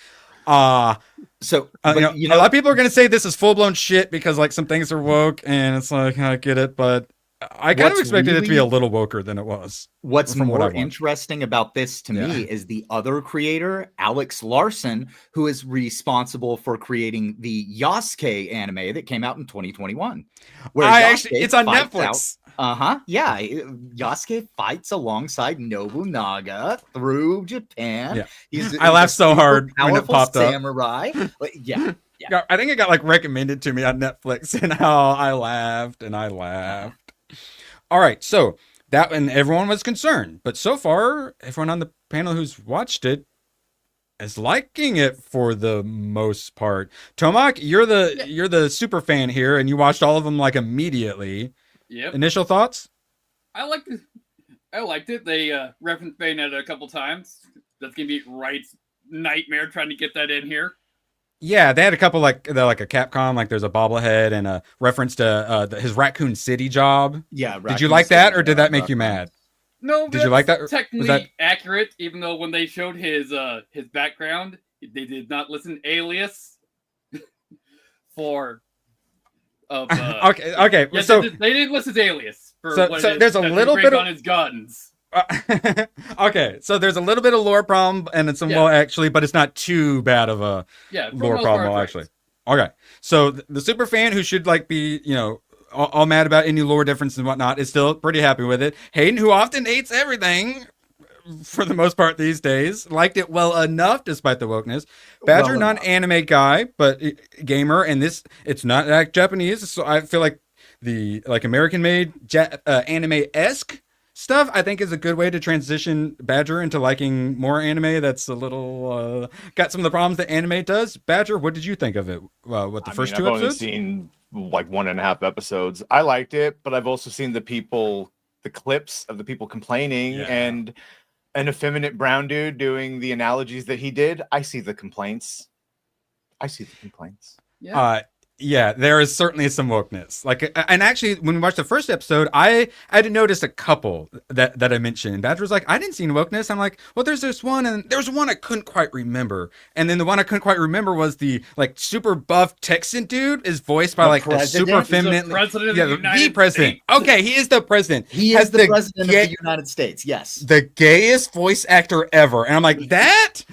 So a lot of people are gonna say this is full blown shit because like some things are woke, and it's like I get it, but I kind of expected it to be a little woker than it was. What's more interesting about this to me is the other creator, Alex Larson, who is responsible for creating the Yasuke anime that came out in 2021. It's on Netflix. Yeah. Yasuke fights alongside Nobunaga through Japan. Yeah. I laughed so hard when it popped up. Samurai. Yeah. I think it got like recommended to me on Netflix, and how I laughed and I laughed. All right, so that, and everyone was concerned, but so far, everyone on the panel who's watched it is liking it for the most part. Tomak, you're the super fan here, and you watched all of them like immediately. Yep. Initial thoughts? I liked it. They referenced Bayonetta a couple times. That's gonna be Wright's nightmare trying to get that in here. Yeah, they had a couple like a Capcom, like there's a bobblehead and a reference to his Raccoon City job. Yeah, did you like that, or did that make you mad? No, did you like that? Technically accurate, even though when they showed his background, they did not listen Alias for. Okay. Yeah, so they didn't list his Alias for so there's a little bit on his guns. Okay, so there's a little bit of lore problem and it's some actually, but it's not too bad of a lore problem actually. Okay, so the super fan who should like be all mad about any lore difference and whatnot is still pretty happy with it. Hayden, who often hates everything for the most part these days, liked it well enough despite the wokeness. Badger, not an anime guy, but gamer, and it's not like Japanese, so I feel like the American made anime-esque stuff I think is a good way to transition Badger into liking more anime that's a little got some of the problems that anime does. Badger, what did you think of it? What the first two I've episodes? only seen like 1.5 episodes. I liked it, but I've also seen the clips of the people complaining and an effeminate brown dude doing the analogies that he did. I see the complaints. Yeah, there is certainly some wokeness. And actually, when we watched the first episode, I had noticed a couple that I mentioned. Badger was like, I didn't see wokeness. I'm like, well, there's this one, and there's one I couldn't quite remember. And then the one I couldn't quite remember was the super buff Texan dude is voiced by a super feminine. The president of the United president. States. Okay, he is the president. He is the president of the United States. Yes, the gayest voice actor ever. And I'm like, that's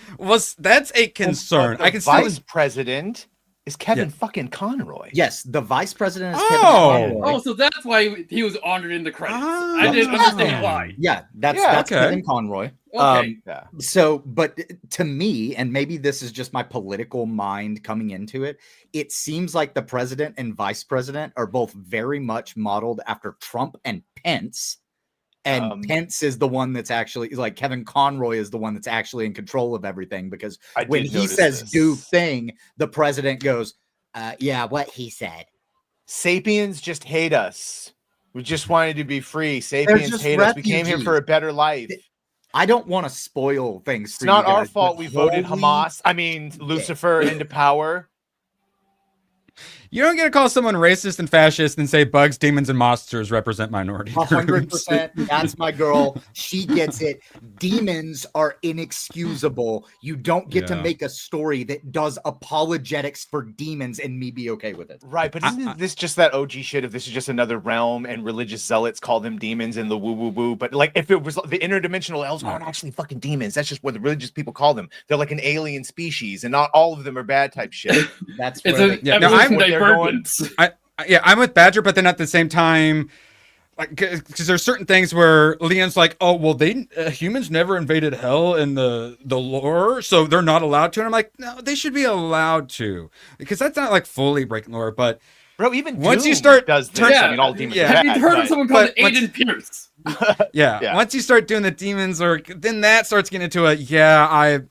a concern. I can vice president. Is Kevin fucking Conroy? Yes, the vice president is Kevin Conroy. Oh, so that's why he was honored in the credits. I didn't understand why. Yeah, that's Kevin Conroy. Okay. So, but to me, and maybe this is just my political mind coming into it, it seems like the president and vice president are both very much modeled after Trump and Pence. And Pence is the one that's actually Kevin Conroy is the one that's actually in control of everything, because when he says do thing, the president goes, what he said. Sapiens just hate us. We just wanted to be free. Sapiens hate us. We came here for a better life. I don't want to spoil things. It's not our fault we voted Hamas. Lucifer into power. You don't get to call someone racist and fascist and say bugs, demons, and monsters represent minority groups. 100%. That's my girl. She gets it. Demons are inexcusable. You don't get to make a story that does apologetics for demons and me be okay with it. Right, but isn't this just that OG shit if this is just another realm and religious zealots call them demons and the woo-woo-woo? But like if it was the interdimensional elves aren't actually fucking demons. That's just what the religious people call them. They're like an alien species and not all of them are bad type shit. That's I'm with Badger, but then at the same time, like, because there's certain things where Leon's like, oh, well, humans never invaded hell in the lore, so they're not allowed to. And I'm like, no, they should be allowed to, because that's not like fully breaking lore. But bro, even once Doom you start, does this. I mean, all demons. Have you heard of someone called Aiden Pierce? Once you start doing the demons, or then that starts getting into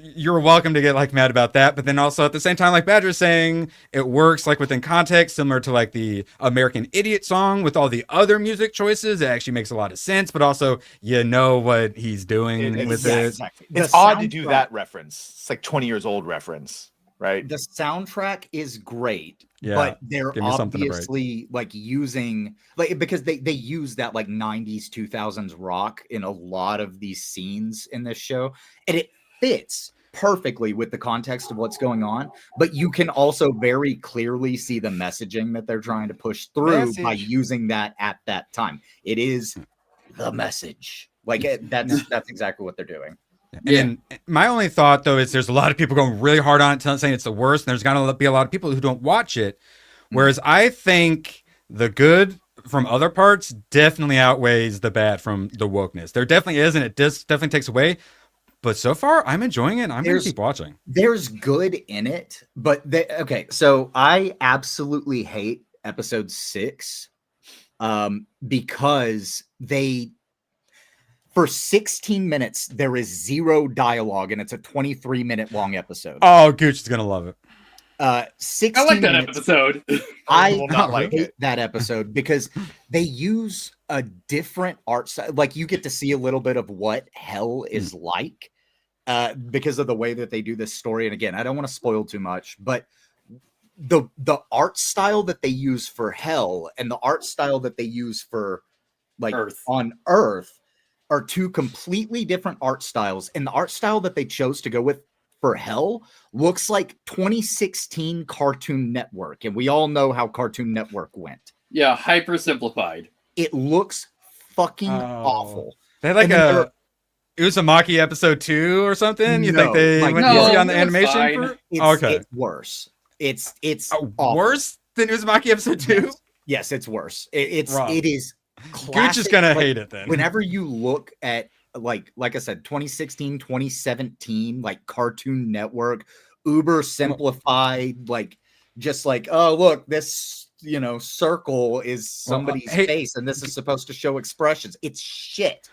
you're welcome to get like mad about that, but then also at the same time, like Badger's saying, it works like within context, similar to like the American Idiot song with all the other music choices. It actually makes a lot of sense, but also you know what he's doing with it. Exactly. It's odd to do that reference. It's like 20 years old reference, right? The soundtrack is great, yeah, but they're obviously like using because they use that like 90s 2000s rock in a lot of these scenes in this show, and it fits perfectly with the context of what's going on, but you can also very clearly see the messaging that they're trying to push through by using that at that time. It is the message. Like that's exactly what they're doing. And my only thought though is there's a lot of people going really hard on it, saying it's the worst, and there's gonna be a lot of people who don't watch it. Whereas I think the good from other parts definitely outweighs the bad from the wokeness. There definitely is, and it definitely takes away. But so far, I'm enjoying it. I'm going to keep watching. There's good in it, but okay. So I absolutely hate episode 6 because for 16 minutes, there is zero dialogue, and it's a 23-minute long episode. Oh, Gooch is going to love it. 16 I like that minutes, episode. I hate that episode because they use a different art style. Like you get to see a little bit of what hell is like because of the way that they do this story. And again, I don't want to spoil too much, but the art style that they use for hell and the art style that they use for like on Earth are two completely different art styles. And the art style that they chose to go with for hell looks like 2016 Cartoon Network, and we all know how Cartoon Network went. Yeah, hyper simplified. It looks fucking awful. They had like a Uzumaki episode 2 or something. You think they went easy on the animation? It's worse. It's worse than Uzumaki episode 2. Yes, it's worse. It is. Gooch is gonna hate it then. Whenever you look at like I said, 2016, 2017, like Cartoon Network, uber simplified, like just like, oh look, this circle is somebody's face, and this is supposed to show expressions. It's shit.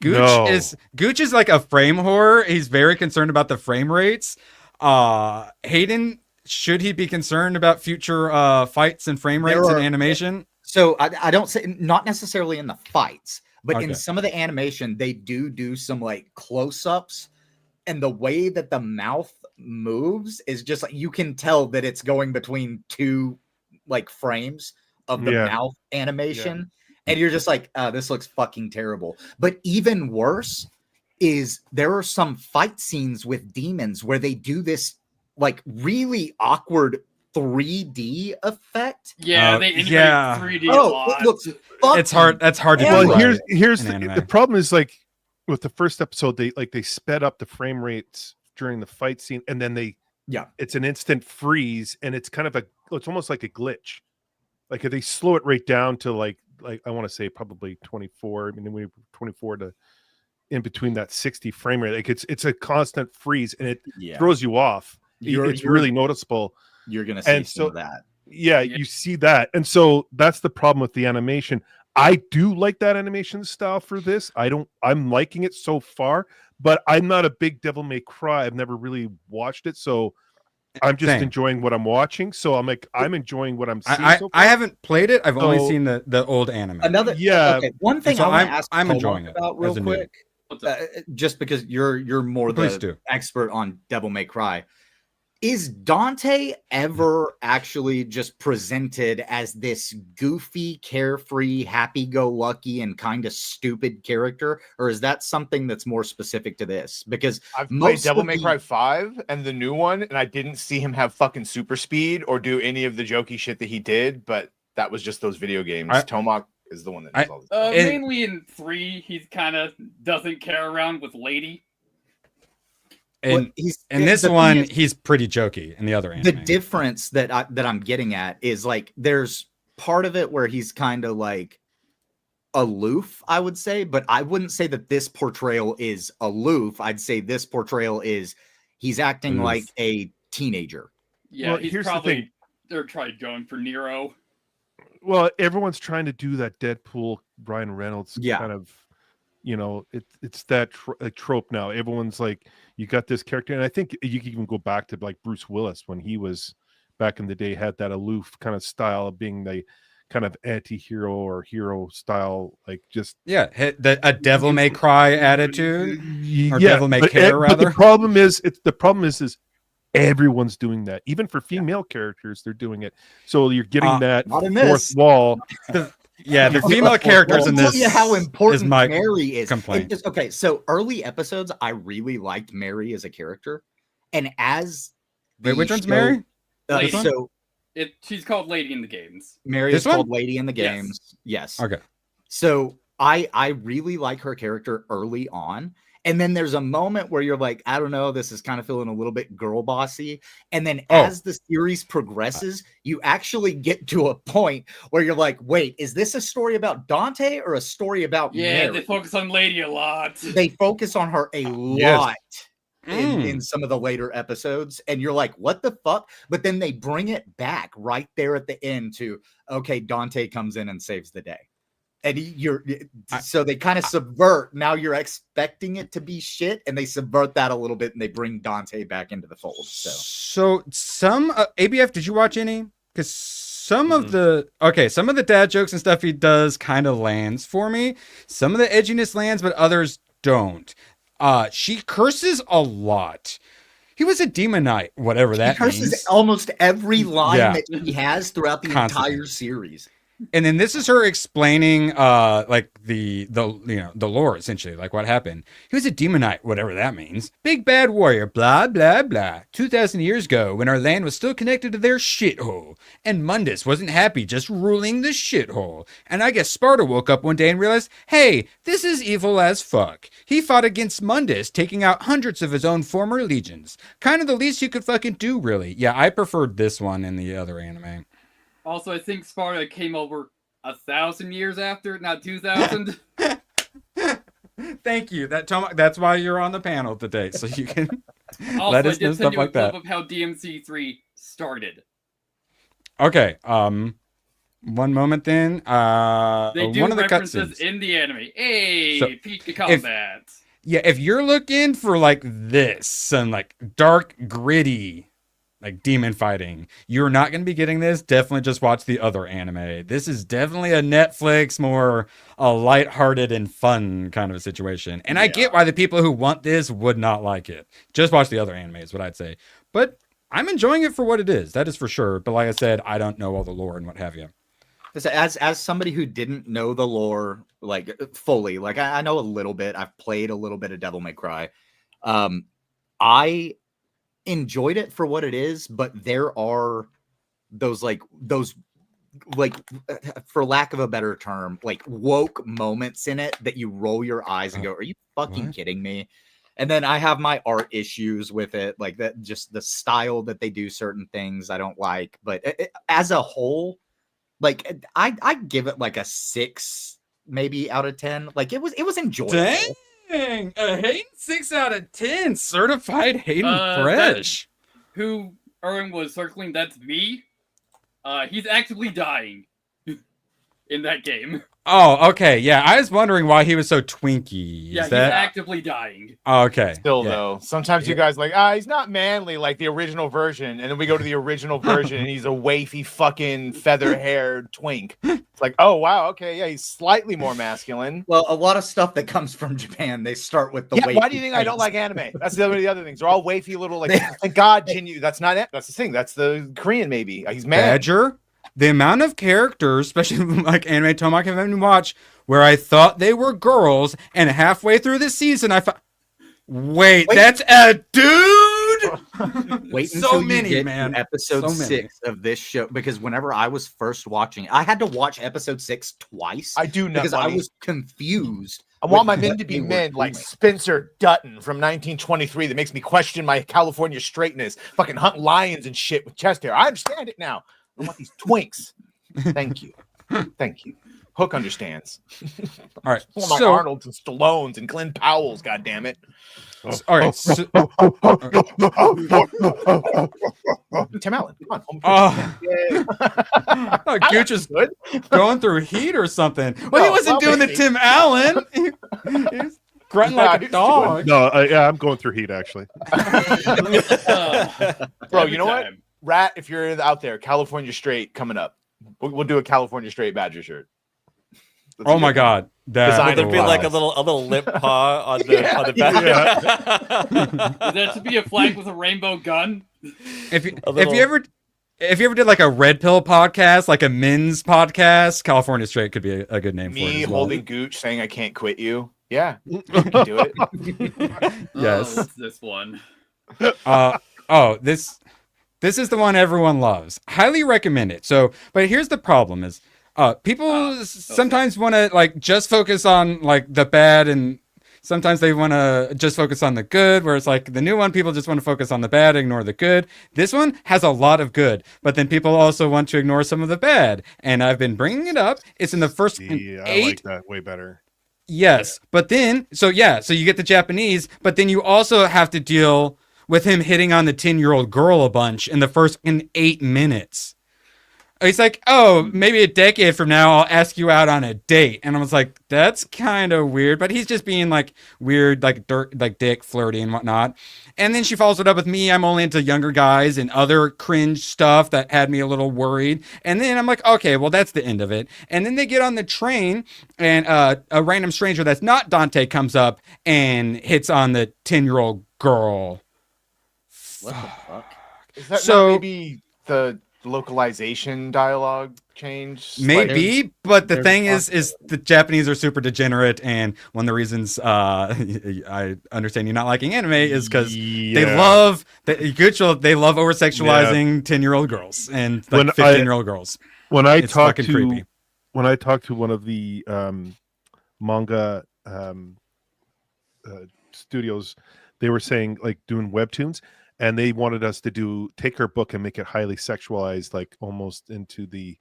Gooch is like a frame whore. He's very concerned about the frame rates. Hayden, should he be concerned about future fights and frame rates and animation? So I don't say not necessarily in the fights. But in some of the animation, they do some like close-ups, and the way that the mouth moves is just like you can tell that it's going between two like frames of the mouth animation, and you're just like, this looks fucking terrible. But even worse is there are some fight scenes with demons where they do this like really awkward 3D effect. Yeah, they integrate 3D a lot. It looks it's hard. That's hard to do. Well, here's the problem is like with the first episode, they sped up the frame rates during the fight scene, and then it's an instant freeze, and it's kind of it's almost like a glitch. Like if they slow it right down to like I want to say probably 24. I mean, we 24 to in between that 60 frame rate. Like it's a constant freeze, and it throws you off. It's really noticeable. You're gonna see some of that. Yeah, you see that. And so that's the problem with the animation. I do like that animation style for this. I'm liking it so far, but I'm not a big Devil May Cry. I've never really watched it, so I'm just enjoying what I'm watching. So I'm enjoying what I'm seeing. I haven't played it. I've only seen the old anime. One thing I want to ask I'm enjoying it about real quick, just because you're more the expert on Devil May Cry. Is Dante ever actually just presented as this goofy, carefree, happy-go-lucky, and kind of stupid character, or is that something that's more specific to this? Because I've played Devil May Cry 5 and the new one, and I didn't see him have fucking super speed or do any of the jokey shit that he did, but that was just those video games. Tomac is the one that does all this. Mainly in 3, he kind of doesn't care around with Lady. And in this one, he's pretty jokey. In the other anime, the difference that I'm getting at is like there's part of it where he's kind of like aloof, I would say, but I wouldn't say that this portrayal is aloof. I'd say this portrayal is he's acting like a teenager. Yeah, Well, he's here's the probably thing. they're trying going for Nero. Well, everyone's trying to do that Deadpool Ryan Reynolds Yeah. kind of, it's that trope now. Everyone's like, you got this character, and I think you can even go back to like Bruce Willis when he was back in the day, had that aloof kind of style of being the kind of anti-hero or hero style, like just a Devil May Cry attitude, or yeah, Devil May but, Care but rather. the problem is everyone's doing that. Even for female characters, they're doing it. So you're getting that fourth wall. The female characters in this. I'll tell you how important is my Mary is. complaint. Okay, so early episodes, I really liked Mary as a character, and as Wait, which one's Mary? Lady. So she's called Lady in the games. Mary This is called one? Lady in the Games. Yes. Okay. So I really like her character early on. And then there's a moment where you're like, I don't know, this is kind of feeling a little bit girl bossy. And then as the series progresses, you actually get to a point where you're like, wait, is this a story about Dante or a story about Mary? They focus on Lady a lot. They focus on her a lot in some of the later episodes. And you're like, what the fuck? But then they bring it back right there at the end to, okay, Dante comes in and saves the day. And so they kind of subvert. Now you're expecting it to be shit, and they subvert that a little bit, and they bring Dante back into the fold. So some ABF, did you watch any? Because some of the dad jokes and stuff he does kind of lands for me. Some of the edginess lands, but others don't. She curses a lot. He was a demon knight, whatever that means. He curses almost every line that he has throughout the Constantly. entire series. And then this is her explaining like the lore, essentially, like what happened. He was a demon knight, whatever that means. Big bad warrior, blah blah blah. 2,000 years ago, when our land was still connected to their shithole, and Mundus wasn't happy just ruling the shithole. And I guess Sparta woke up one day and realized, hey, this is evil as fuck. He fought against Mundus, taking out hundreds of his own former legions. Kind of the least you could fucking do, really. Yeah, I preferred this one in the other anime. Also, I think Sparta came over 1,000 years after, not 2,000. Thank you. That's why you're on the panel today, so you can Also, let us I know did send stuff you like a clip that. of how DMC3 started. Okay. One moment then. They do one of the references cutscenes in the anime. Hey, So, peak to combat. if you're looking for like this, some like dark, gritty, like demon fighting, you're not going to be getting this. Definitely just watch the other anime. This is definitely a Netflix, more a lighthearted and fun kind of a situation. And I get why the people who want this would not like it. Just watch the other anime is what I'd say. But I'm enjoying it for what it is. That is for sure. But like I said, I don't know all the lore and what have you. As somebody who didn't know the lore like fully, like I know a little bit. I've played a little bit of Devil May Cry. I enjoyed it for what it is, but there are those for lack of a better term, like woke moments in it that you roll your eyes and go, are you fucking kidding me? And then I have my art issues with it, like that, just the style that they do certain things I don't like. But as a whole, like I give it like a 6 maybe out of 10. Like it was enjoyable. Dang, a Hayden 6 out of 10, certified Hayden fresh. Who Erwin was circling, that's me. He's actively dying in that game. Oh, okay. Yeah, I was wondering why he was so twinky. Yeah, Is that he's actively dying. okay? Still though, sometimes you guys like, he's not manly like the original version, and then we go to the original version and he's a wafy fucking feather-haired twink. It's like, oh wow, okay, yeah, he's slightly more masculine. Well, a lot of stuff that comes from Japan, they start with the Why do you think I don't like anime? That's the other things. They're all wafy little like. Thank God, Jinyu. That's not it. That's the thing. That's the Korean maybe. He's man. Badger. The amount of characters, especially like anime Tomahawk I've been watch, where I thought they were girls, and halfway through the season, I thought, wait, that's a dude. Wait so until many, you get man. to episode 6 of this show, because whenever I was first watching, I had to watch episode 6 twice. I do not because I was confused. I want my men to be men like Spencer Dutton from 1923 that makes me question my California straightness. Fucking hunt lions and shit with chest hair. I understand it now. I want these twinks. Thank you. Thank you. Hook understands. All right. I want my Arnolds and Stallones and Glenn Powells, goddammit. All right. Tim Allen, come on. Gooch is going through heat or something. Well, he wasn't doing the Tim Allen. He's grunting like a dog. No, I'm going through heat actually. Bro, you know what? Rat, if you're out there, California Straight coming up. We'll do a California Straight Badger shirt. Oh my God! Would there be like a little lip paw on the back? Would that to be a flag with a rainbow gun? If you ever did like a red pill podcast, like a men's podcast, California Straight could be a good name for it. Me as well. holding Gooch saying I can't quit you. Yeah, you can do it. Yes. What's this one? This is the one everyone loves. Highly recommend it. So, but here's the problem is people sometimes want to like just focus on like the bad, and sometimes they want to just focus on the good, where it's like the new one, people just want to focus on the bad, ignore the good. This one has a lot of good, but then people also want to ignore some of the bad. And I've been bringing it up. It's in the first 8. I like that way better. Yes. But then, so you get the Japanese, but then you also have to deal with him hitting on the 10-year-old girl a bunch in the first 8 minutes. He's like, oh, maybe a decade from now, I'll ask you out on a date. And I was like, that's kind of weird. But he's just being like weird, like dick, flirty and whatnot. And then she follows it up with me. I'm only into younger guys and other cringe stuff that had me a little worried. And then I'm like, okay, well, that's the end of it. And then they get on the train and a random stranger that's not Dante comes up and hits on the 10-year-old girl. What the fuck? Is that not maybe the localization dialogue change? Maybe, but the thing is the Japanese are super degenerate, and one of the reasons I understand you not liking anime is because they love over sexualizing 10-year-old girls and like 15-year-old girls. When I talked to one of the manga studios, they were saying like doing webtoons. And they wanted us to take her book and make it highly sexualized, like almost into the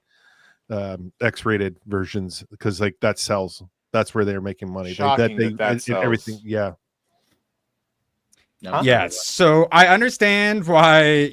X-rated versions, because like that sells. That's where they're making money. That sells. Everything, yeah. Huh? Yeah, so I understand why,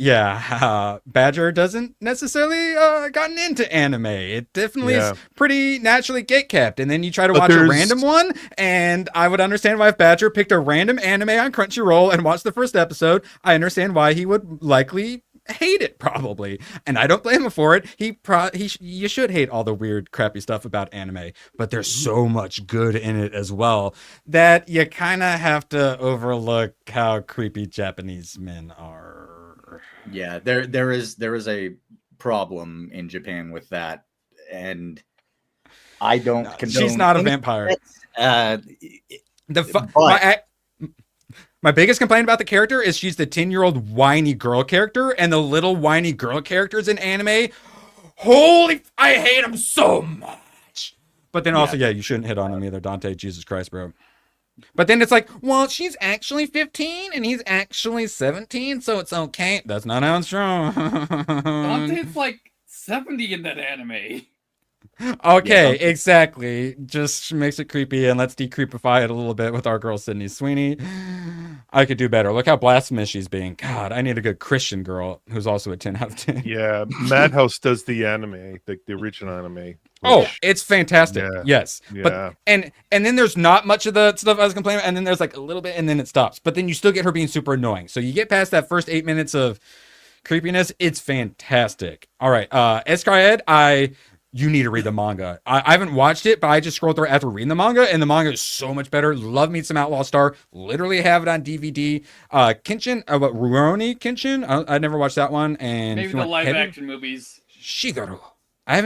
Badger doesn't necessarily gotten into anime. It definitely is pretty naturally gatekept. And then you try to watch a random one, and I would understand why if Badger picked a random anime on Crunchyroll and watched the first episode, I understand why he would likely hate it, probably. And I don't blame him for it. You should hate all the weird, crappy stuff about anime, but there's so much good in it as well that you kind of have to overlook how creepy Japanese men are. Yeah, there is a problem in Japan with that, and I don't condone. She's not a vampire. My biggest complaint about the character is she's the 10-year-old whiny girl character, and the little whiny girl characters in anime, I hate them so much. But then also, you shouldn't hit on them either, Dante. Jesus Christ, bro. But then it's like, well, she's actually 15 and he's actually 17, so it's okay. That's not how it's shown. Dante's like 70 in that anime. Okay, exactly. Just makes it creepy, and let's decreepify it a little bit with our girl Sydney Sweeney. I could do better. Look how blasphemous she's being. God, I need a good Christian girl who's also a 10 out of 10. Yeah, Madhouse does the anime, the original anime. Oh, it's fantastic. Yeah. Yes. Yeah. But and then there's not much of the stuff I was complaining about, and then there's like a little bit and then it stops. But then you still get her being super annoying. So you get past that first 8 minutes of creepiness, it's fantastic. All right. Escryed, you need to read the manga. I haven't watched it, but I just scrolled through after reading the manga, and the manga is so much better. Love me some Outlaw Star. Literally have it on DVD. Kenshin, Rurouni Kenshin. I never watched that one. And maybe the live action movies. Shigeru. I have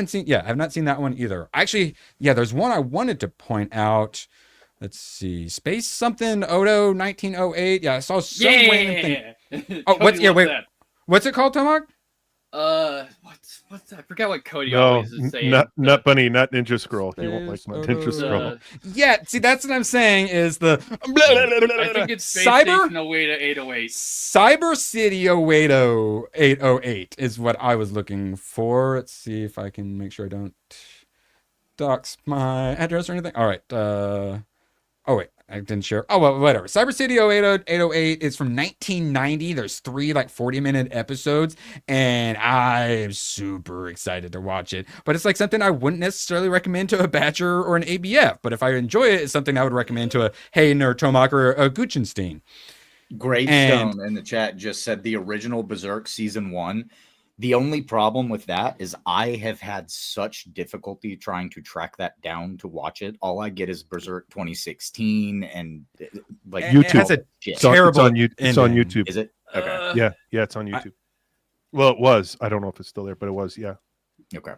not seen that one either. Actually, yeah, there's one I wanted to point out. Let's see. Space something Odo 1908. Yeah, I saw some random thing. Oh, what's it called, Tomak? What's that? I forgot what Cody always is saying. Nut Bunny, not Ninja Scroll. You won't like my Ninja Scroll. Yeah, see, that's what I'm saying is the I think it's Space Station Oeda 808. Cyber City Oedo 808 is what I was looking for. Let's see if I can make sure I don't dox my address or anything. All right. Oh, wait. I didn't share. Oh, well, whatever. Cyber City 808 is from 1990. There's 3 like 40-minute episodes, and I'm super excited to watch it. But it's like something I wouldn't necessarily recommend to a Badger or an ABF. But if I enjoy it, it's something I would recommend to a Hayden or Tomak or a Guchenstein. Greystone in the chat just said the original Berserk season 1. The only problem with that is I have had such difficulty trying to track that down to watch it. All I get is Berserk 2016 and like YouTube. It's on YouTube. Is it? Okay. Yeah, it's on YouTube. Well, it was. I don't know if it's still there, but it was. Yeah. Okay.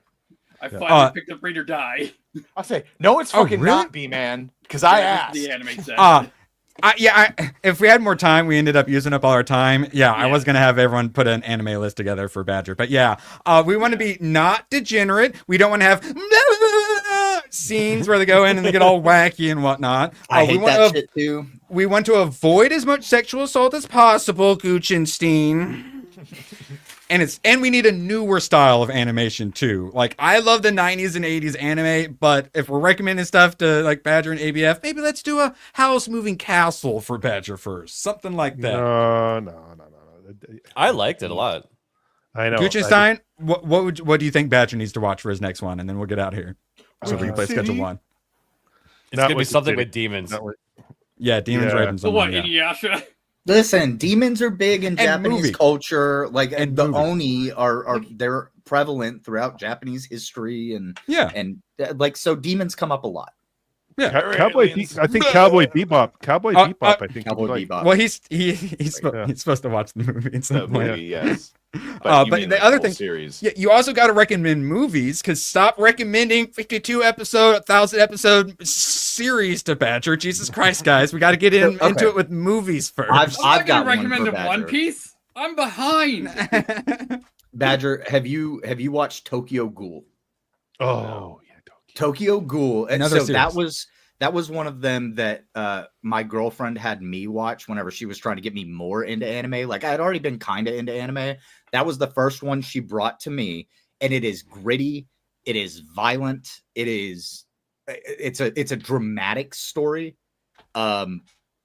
I finally picked up Read or Die. I'll say no. It's fucking not B, man. Because I asked. The anime set. If we had more time, we ended up using up all our time. Yeah, I was going to have everyone put an anime list together for Badger. But yeah, we want to be not degenerate. We don't want to have scenes where they go in and they get all wacky and whatnot. I hate that shit too. We want to avoid as much sexual assault as possible, Guchenstein. And we need a newer style of animation too. Like I love the 90s and 80s anime, but if we're recommending stuff to like Badger and ABF, maybe let's do a House Moving Castle for Badger first. Something like that. No. I liked it a lot. I know. Guchenstein, what do you think Badger needs to watch for his next one? And then we'll get out here. So we can play schedule 1. It's going to be something with demons. Yeah, demons, ravens. What, Inuyasha? Listen, demons are big in Japanese movie. culture. Like, and the movie. Oni are they're prevalent throughout Japanese history, and like so demons come up a lot. Yeah, Cowboy Bebop. Cowboy Bebop. I think. Cowboy Bebop. Well, he's supposed to watch the movie. At some point. Yes. But the other thing, you also got to recommend movies, because stop recommending 52 episode, 1,000 episode series to Badger. Jesus Christ, guys, we got to get into it with movies first. I've got to recommend One Piece. I'm behind. Badger, have you watched Tokyo Ghoul? Oh yeah, Tokyo Ghoul. And Another so series. that was one of them that my girlfriend had me watch whenever she was trying to get me more into anime. Like I had already been kind of into anime. That was the first one she brought to me, and it is gritty. It is violent. It's a dramatic story, and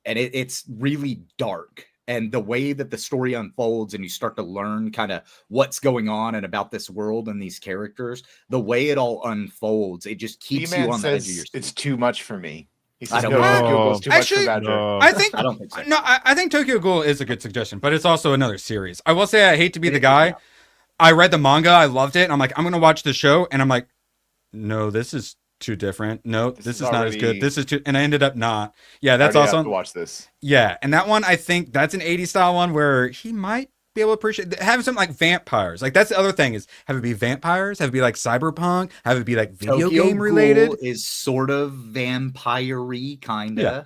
it's really dark. And the way that the story unfolds, and you start to learn kind of what's going on and about this world and these characters, the way it all unfolds, it just keeps you on the edge of your seat. It's too much for me. He I says, don't know. It's too much for Badger. No. I think I don't think so. No, I think Tokyo Ghoul is a good suggestion, but it's also another series. I will say I hate to be the guy. I read the manga, I loved it, and I'm like, I'm gonna watch the show, and I'm like, no, this is too different. No, this is not as good. This is too, and I ended up not. Yeah, that's also have to watch this. Yeah, and that one I think that's an 80s style one where he might be able to appreciate having something like vampires. Like that's the other thing is have it be vampires, have it be like cyberpunk, have it be like video game related. Ghoul is sort of vampire-y kind of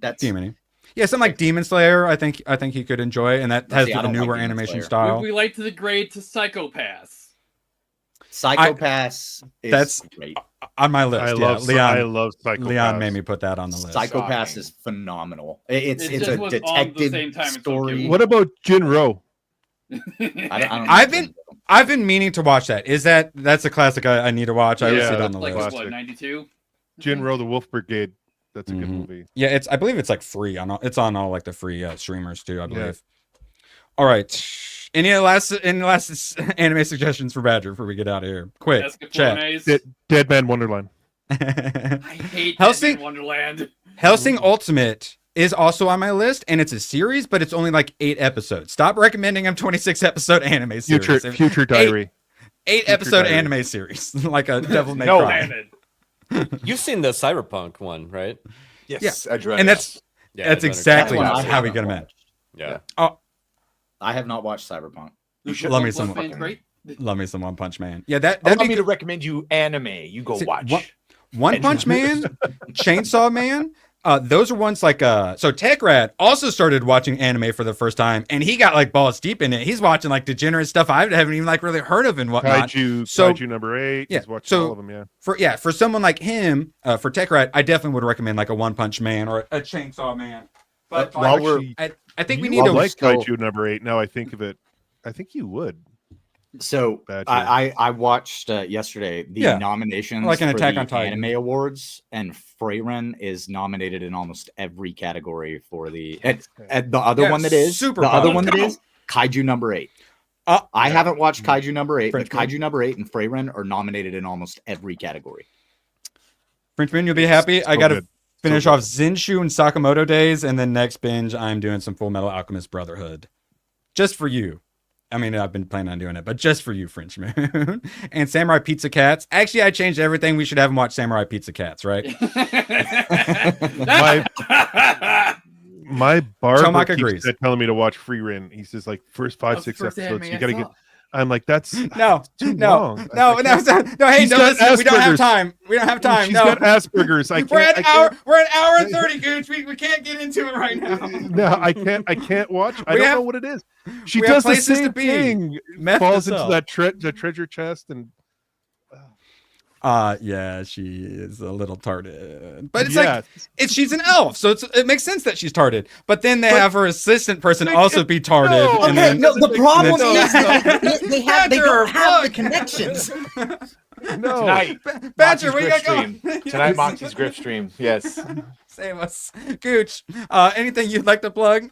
that's demon-y. Yeah, something like Demon Slayer. I think he could enjoy, and that has a newer animation style. Would we like to degrade to Psychopaths? Psychopaths that's great. On my list. I love Psychopaths. Leon made me put that on the list. Psychopaths is phenomenal. It's a was detective story. What about Jinro? I've been meaning to watch that. That's a classic I need to watch. I see it on the list. What, 92? Jinro, the Wolf Brigade. That's a good movie. Yeah, I believe it's like free on all, it's on all like the free streamers too, I believe. All right. Any last anime suggestions for Badger before we get out of here? Quick, chat. Dead Man Wonderland. I hate Hellsing Wonderland. Hellsing Ultimate is also on my list, and it's a series, but it's only like 8 episodes. Stop recommending them 26-episode anime series. Future Diary. 8-episode anime series, like a Devil May Cry. You've seen the Cyberpunk one, right? Yes, yeah. And that's exactly how we get them in. Yeah. Oh, I have not watched Cyberpunk. You should. Love me some One Punch Man. Yeah, that allow me to recommend you anime. You go watch One Punch Man, Chainsaw Man. Those are ones like so TechRad also started watching anime for the first time, and he got like balls deep in it. He's watching like degenerate stuff I haven't even like really heard of and whatnot. Kaiju number 8. Yeah, he's watching all of them. For someone like him, for TechRad, I definitely would recommend like a One Punch Man or a Chainsaw Man. But I think we need to like Kaiju number 8. Now I think of it, I think you would. So I watched yesterday the nominations like an for Attack the on Titan. Anime Awards, and Freyren is nominated in almost every category for the the other one that is Kaiju number 8. I haven't watched Kaiju number 8, but Kaiju number 8 and Freyren are nominated in almost every category. Frenchman, you'll be happy. I got to finish off Zinshu and Sakamoto Days, and then next binge I'm doing some Full Metal Alchemist Brotherhood, just for you. I mean, I've been planning on doing it, but just for you, French Moon. And Samurai Pizza Cats. Actually, I changed everything. We should have him watch Samurai Pizza Cats, right? my barber Tomak keeps agrees. telling me to watch Freyren. He says like first 5-6 episodes. You got to get. I'm like, that's no. Hey, He's no, got we don't have Asperger's. time. We don't have time. She's got Asperger's. We're an hour and 30, Gooch. We can't get into it right now. No, I can't watch. I don't know what it is. She we does have the same thing. Meth falls to into that the treasure chest and. Yeah, she is a little tarded, but it's she's an elf, so it makes sense that she's tarded. But then they have her assistant person also be tarded. The problem is that they don't have the connections. No, tonight, Badger, where you got going? Tonight, Moxie's Griff stream. Yes, save us, Gooch. Anything you'd like to plug?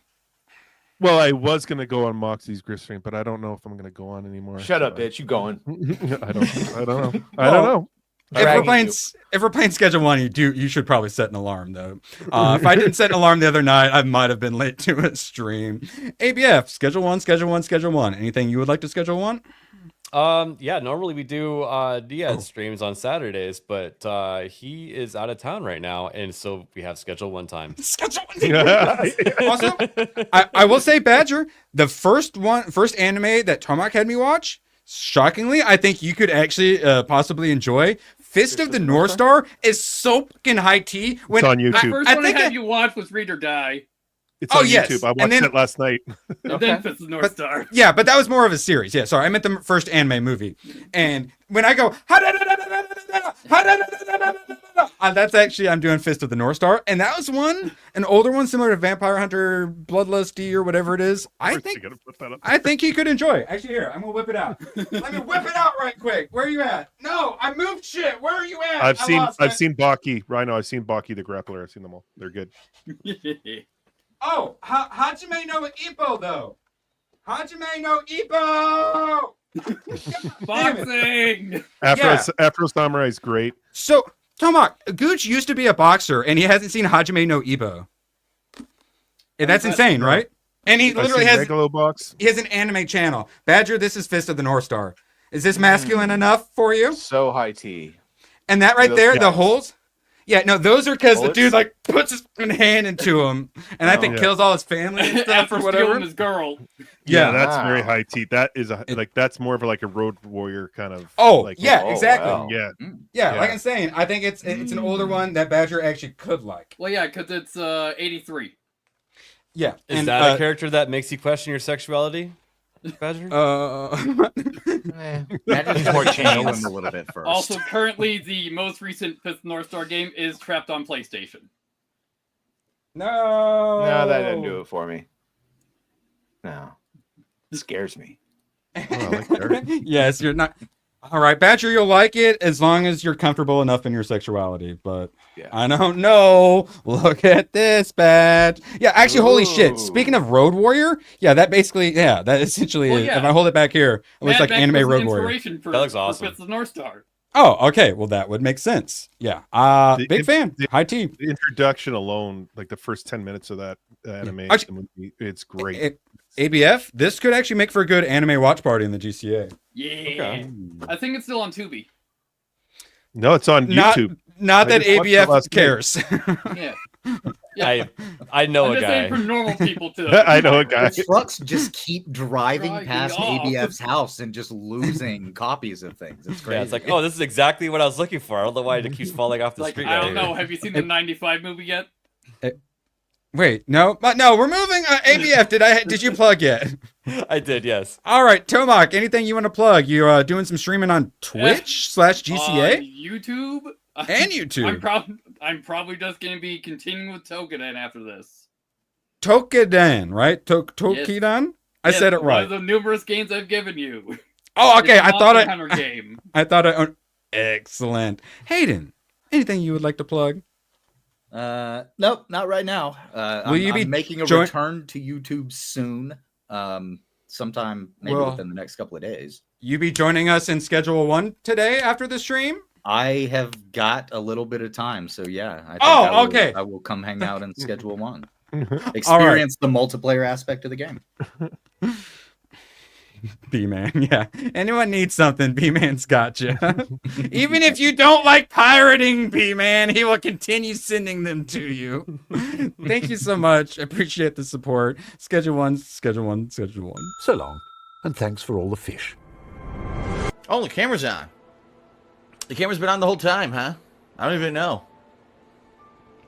Well, I was gonna go on Moxie's Griff stream, but I don't know if I'm gonna go on anymore. Shut up, bitch! You going? I don't know. If we're playing Schedule 1, you should probably set an alarm though. If I didn't set an alarm the other night, I might have been late to a stream. ABF Schedule 1. Anything you would like to Schedule 1? Yeah, normally we do Diaz streams on Saturdays, but he is out of town right now, and so we have Schedule 1 time. Schedule 1. Also, I will say, Badger, the first anime that Tomak had me watch, shockingly, I think you could actually possibly enjoy. Fist of the North Star is so fucking high tea. It's on YouTube. The first one I had you watch was Read or Die. It's on YouTube. I watched it last night. And then Fist of the North Star. Yeah, but that was more of a series. Yeah, sorry, I meant the first anime movie. And when I go, that's actually I'm doing Fist of the North Star, and that was an older one similar to Vampire Hunter Bloodlusty or whatever it is. I think you could enjoy. Actually, here I'm gonna whip it out. Let me whip it out right quick. Where are you at? No, I moved shit. Where are you at? I've seen Baki. Rhino. I've seen Baki the Grappler. I've seen them all. They're good. Oh, Hajime no Ippo though. Hajime no Ippo. Boxing. Afro Samurai is great. So, Tomak, Gooch used to be a boxer, and he hasn't seen Hajime no Ippo. Yeah, that's insane, right? And he literally has box. He has an anime channel. Badger, this is Fist of the North Star. Is this masculine enough for you? So high tea. And that right there, the holes. Yeah, no, those are because the dude like puts his hand into him, and I think kills all his family and stuff or whatever. His girl. Yeah, that's very high tea. That is that's more of like a road warrior kind of. Exactly. Wow. Yeah, like I'm saying, I think it's an older one that Badger actually could like. Well, yeah, because it's 83. Yeah, is that a character that makes you question your sexuality, Badger? Badger's more chains a little bit first. Also, currently, the most recent Fifth North Star game is trapped on PlayStation. No, that didn't do it for me. No, it scares me. Yes, you're not. All right, Badger, you'll like it as long as you're comfortable enough in your sexuality. But I don't know. Look at this, Badge. Yeah, actually, holy shit. Speaking of Road Warrior, that basically, that essentially is. If I hold it back here, it looks like anime Road Warrior. That looks awesome. For the North Star. Oh, okay. Well, that would make sense. Yeah. Big fan. High T. The introduction alone, like the first 10 minutes of that anime, movie, it's great. ABF, this could actually make for a good anime watch party in the GCA. Yeah. Okay. I think it's still on Tubi. No, it's on YouTube. Not that ABF cares. Yeah. I know a guy. For normal people too. I know a guy. The trucks just keep driving past ABF's house and just losing copies of things. It's crazy. Yeah, it's like, oh, this is exactly what I was looking for. I don't know why it keeps falling off the street. I don't know. Have you seen the 95 movie yet? Wait, no, we're moving. ABF, did you plug yet? I did, yes. All right, Tomak, anything you want to plug? You doing some streaming on Twitch/GCA? YouTube and YouTube. I'm probably just gonna be continuing with Tokudan after this. Tokudan, right? Tokudan. I said it right. One of the numerous games I've given you. Oh, okay. I thought Hunter game. I thought I. Excellent, Hayden. Anything you would like to plug? Nope, not right now. I'm making a return to YouTube soon. Sometime maybe within the next couple of days. You be joining us in Schedule 1 today after the stream? I have got a little bit of time, so yeah. Okay. I will come hang out in Schedule 1. Experience the multiplayer aspect of the game. B-Man, yeah. Anyone needs something, B-Man's got you. Even if you don't like pirating, B-Man, he will continue sending them to you. Thank you so much. I appreciate the support. Schedule 1. So long, and thanks for all the fish. Oh, the camera's on. The camera's been on the whole time, huh? I don't even know.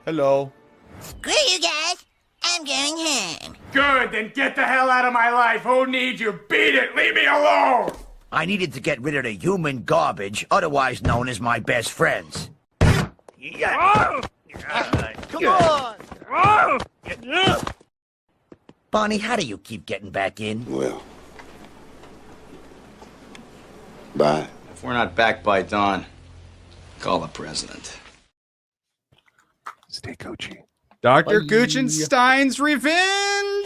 Hello. Screw you guys. I'm going home. Good, then get the hell out of my life. Who needs you? Beat it. Leave me alone. I needed to get rid of the human garbage, otherwise known as my best friends. Come on. Bonnie, how do you keep getting back in? Well, bye. If we're not back by dawn, call the president. Stay coachy. Dr. Guchenstein's Revenge!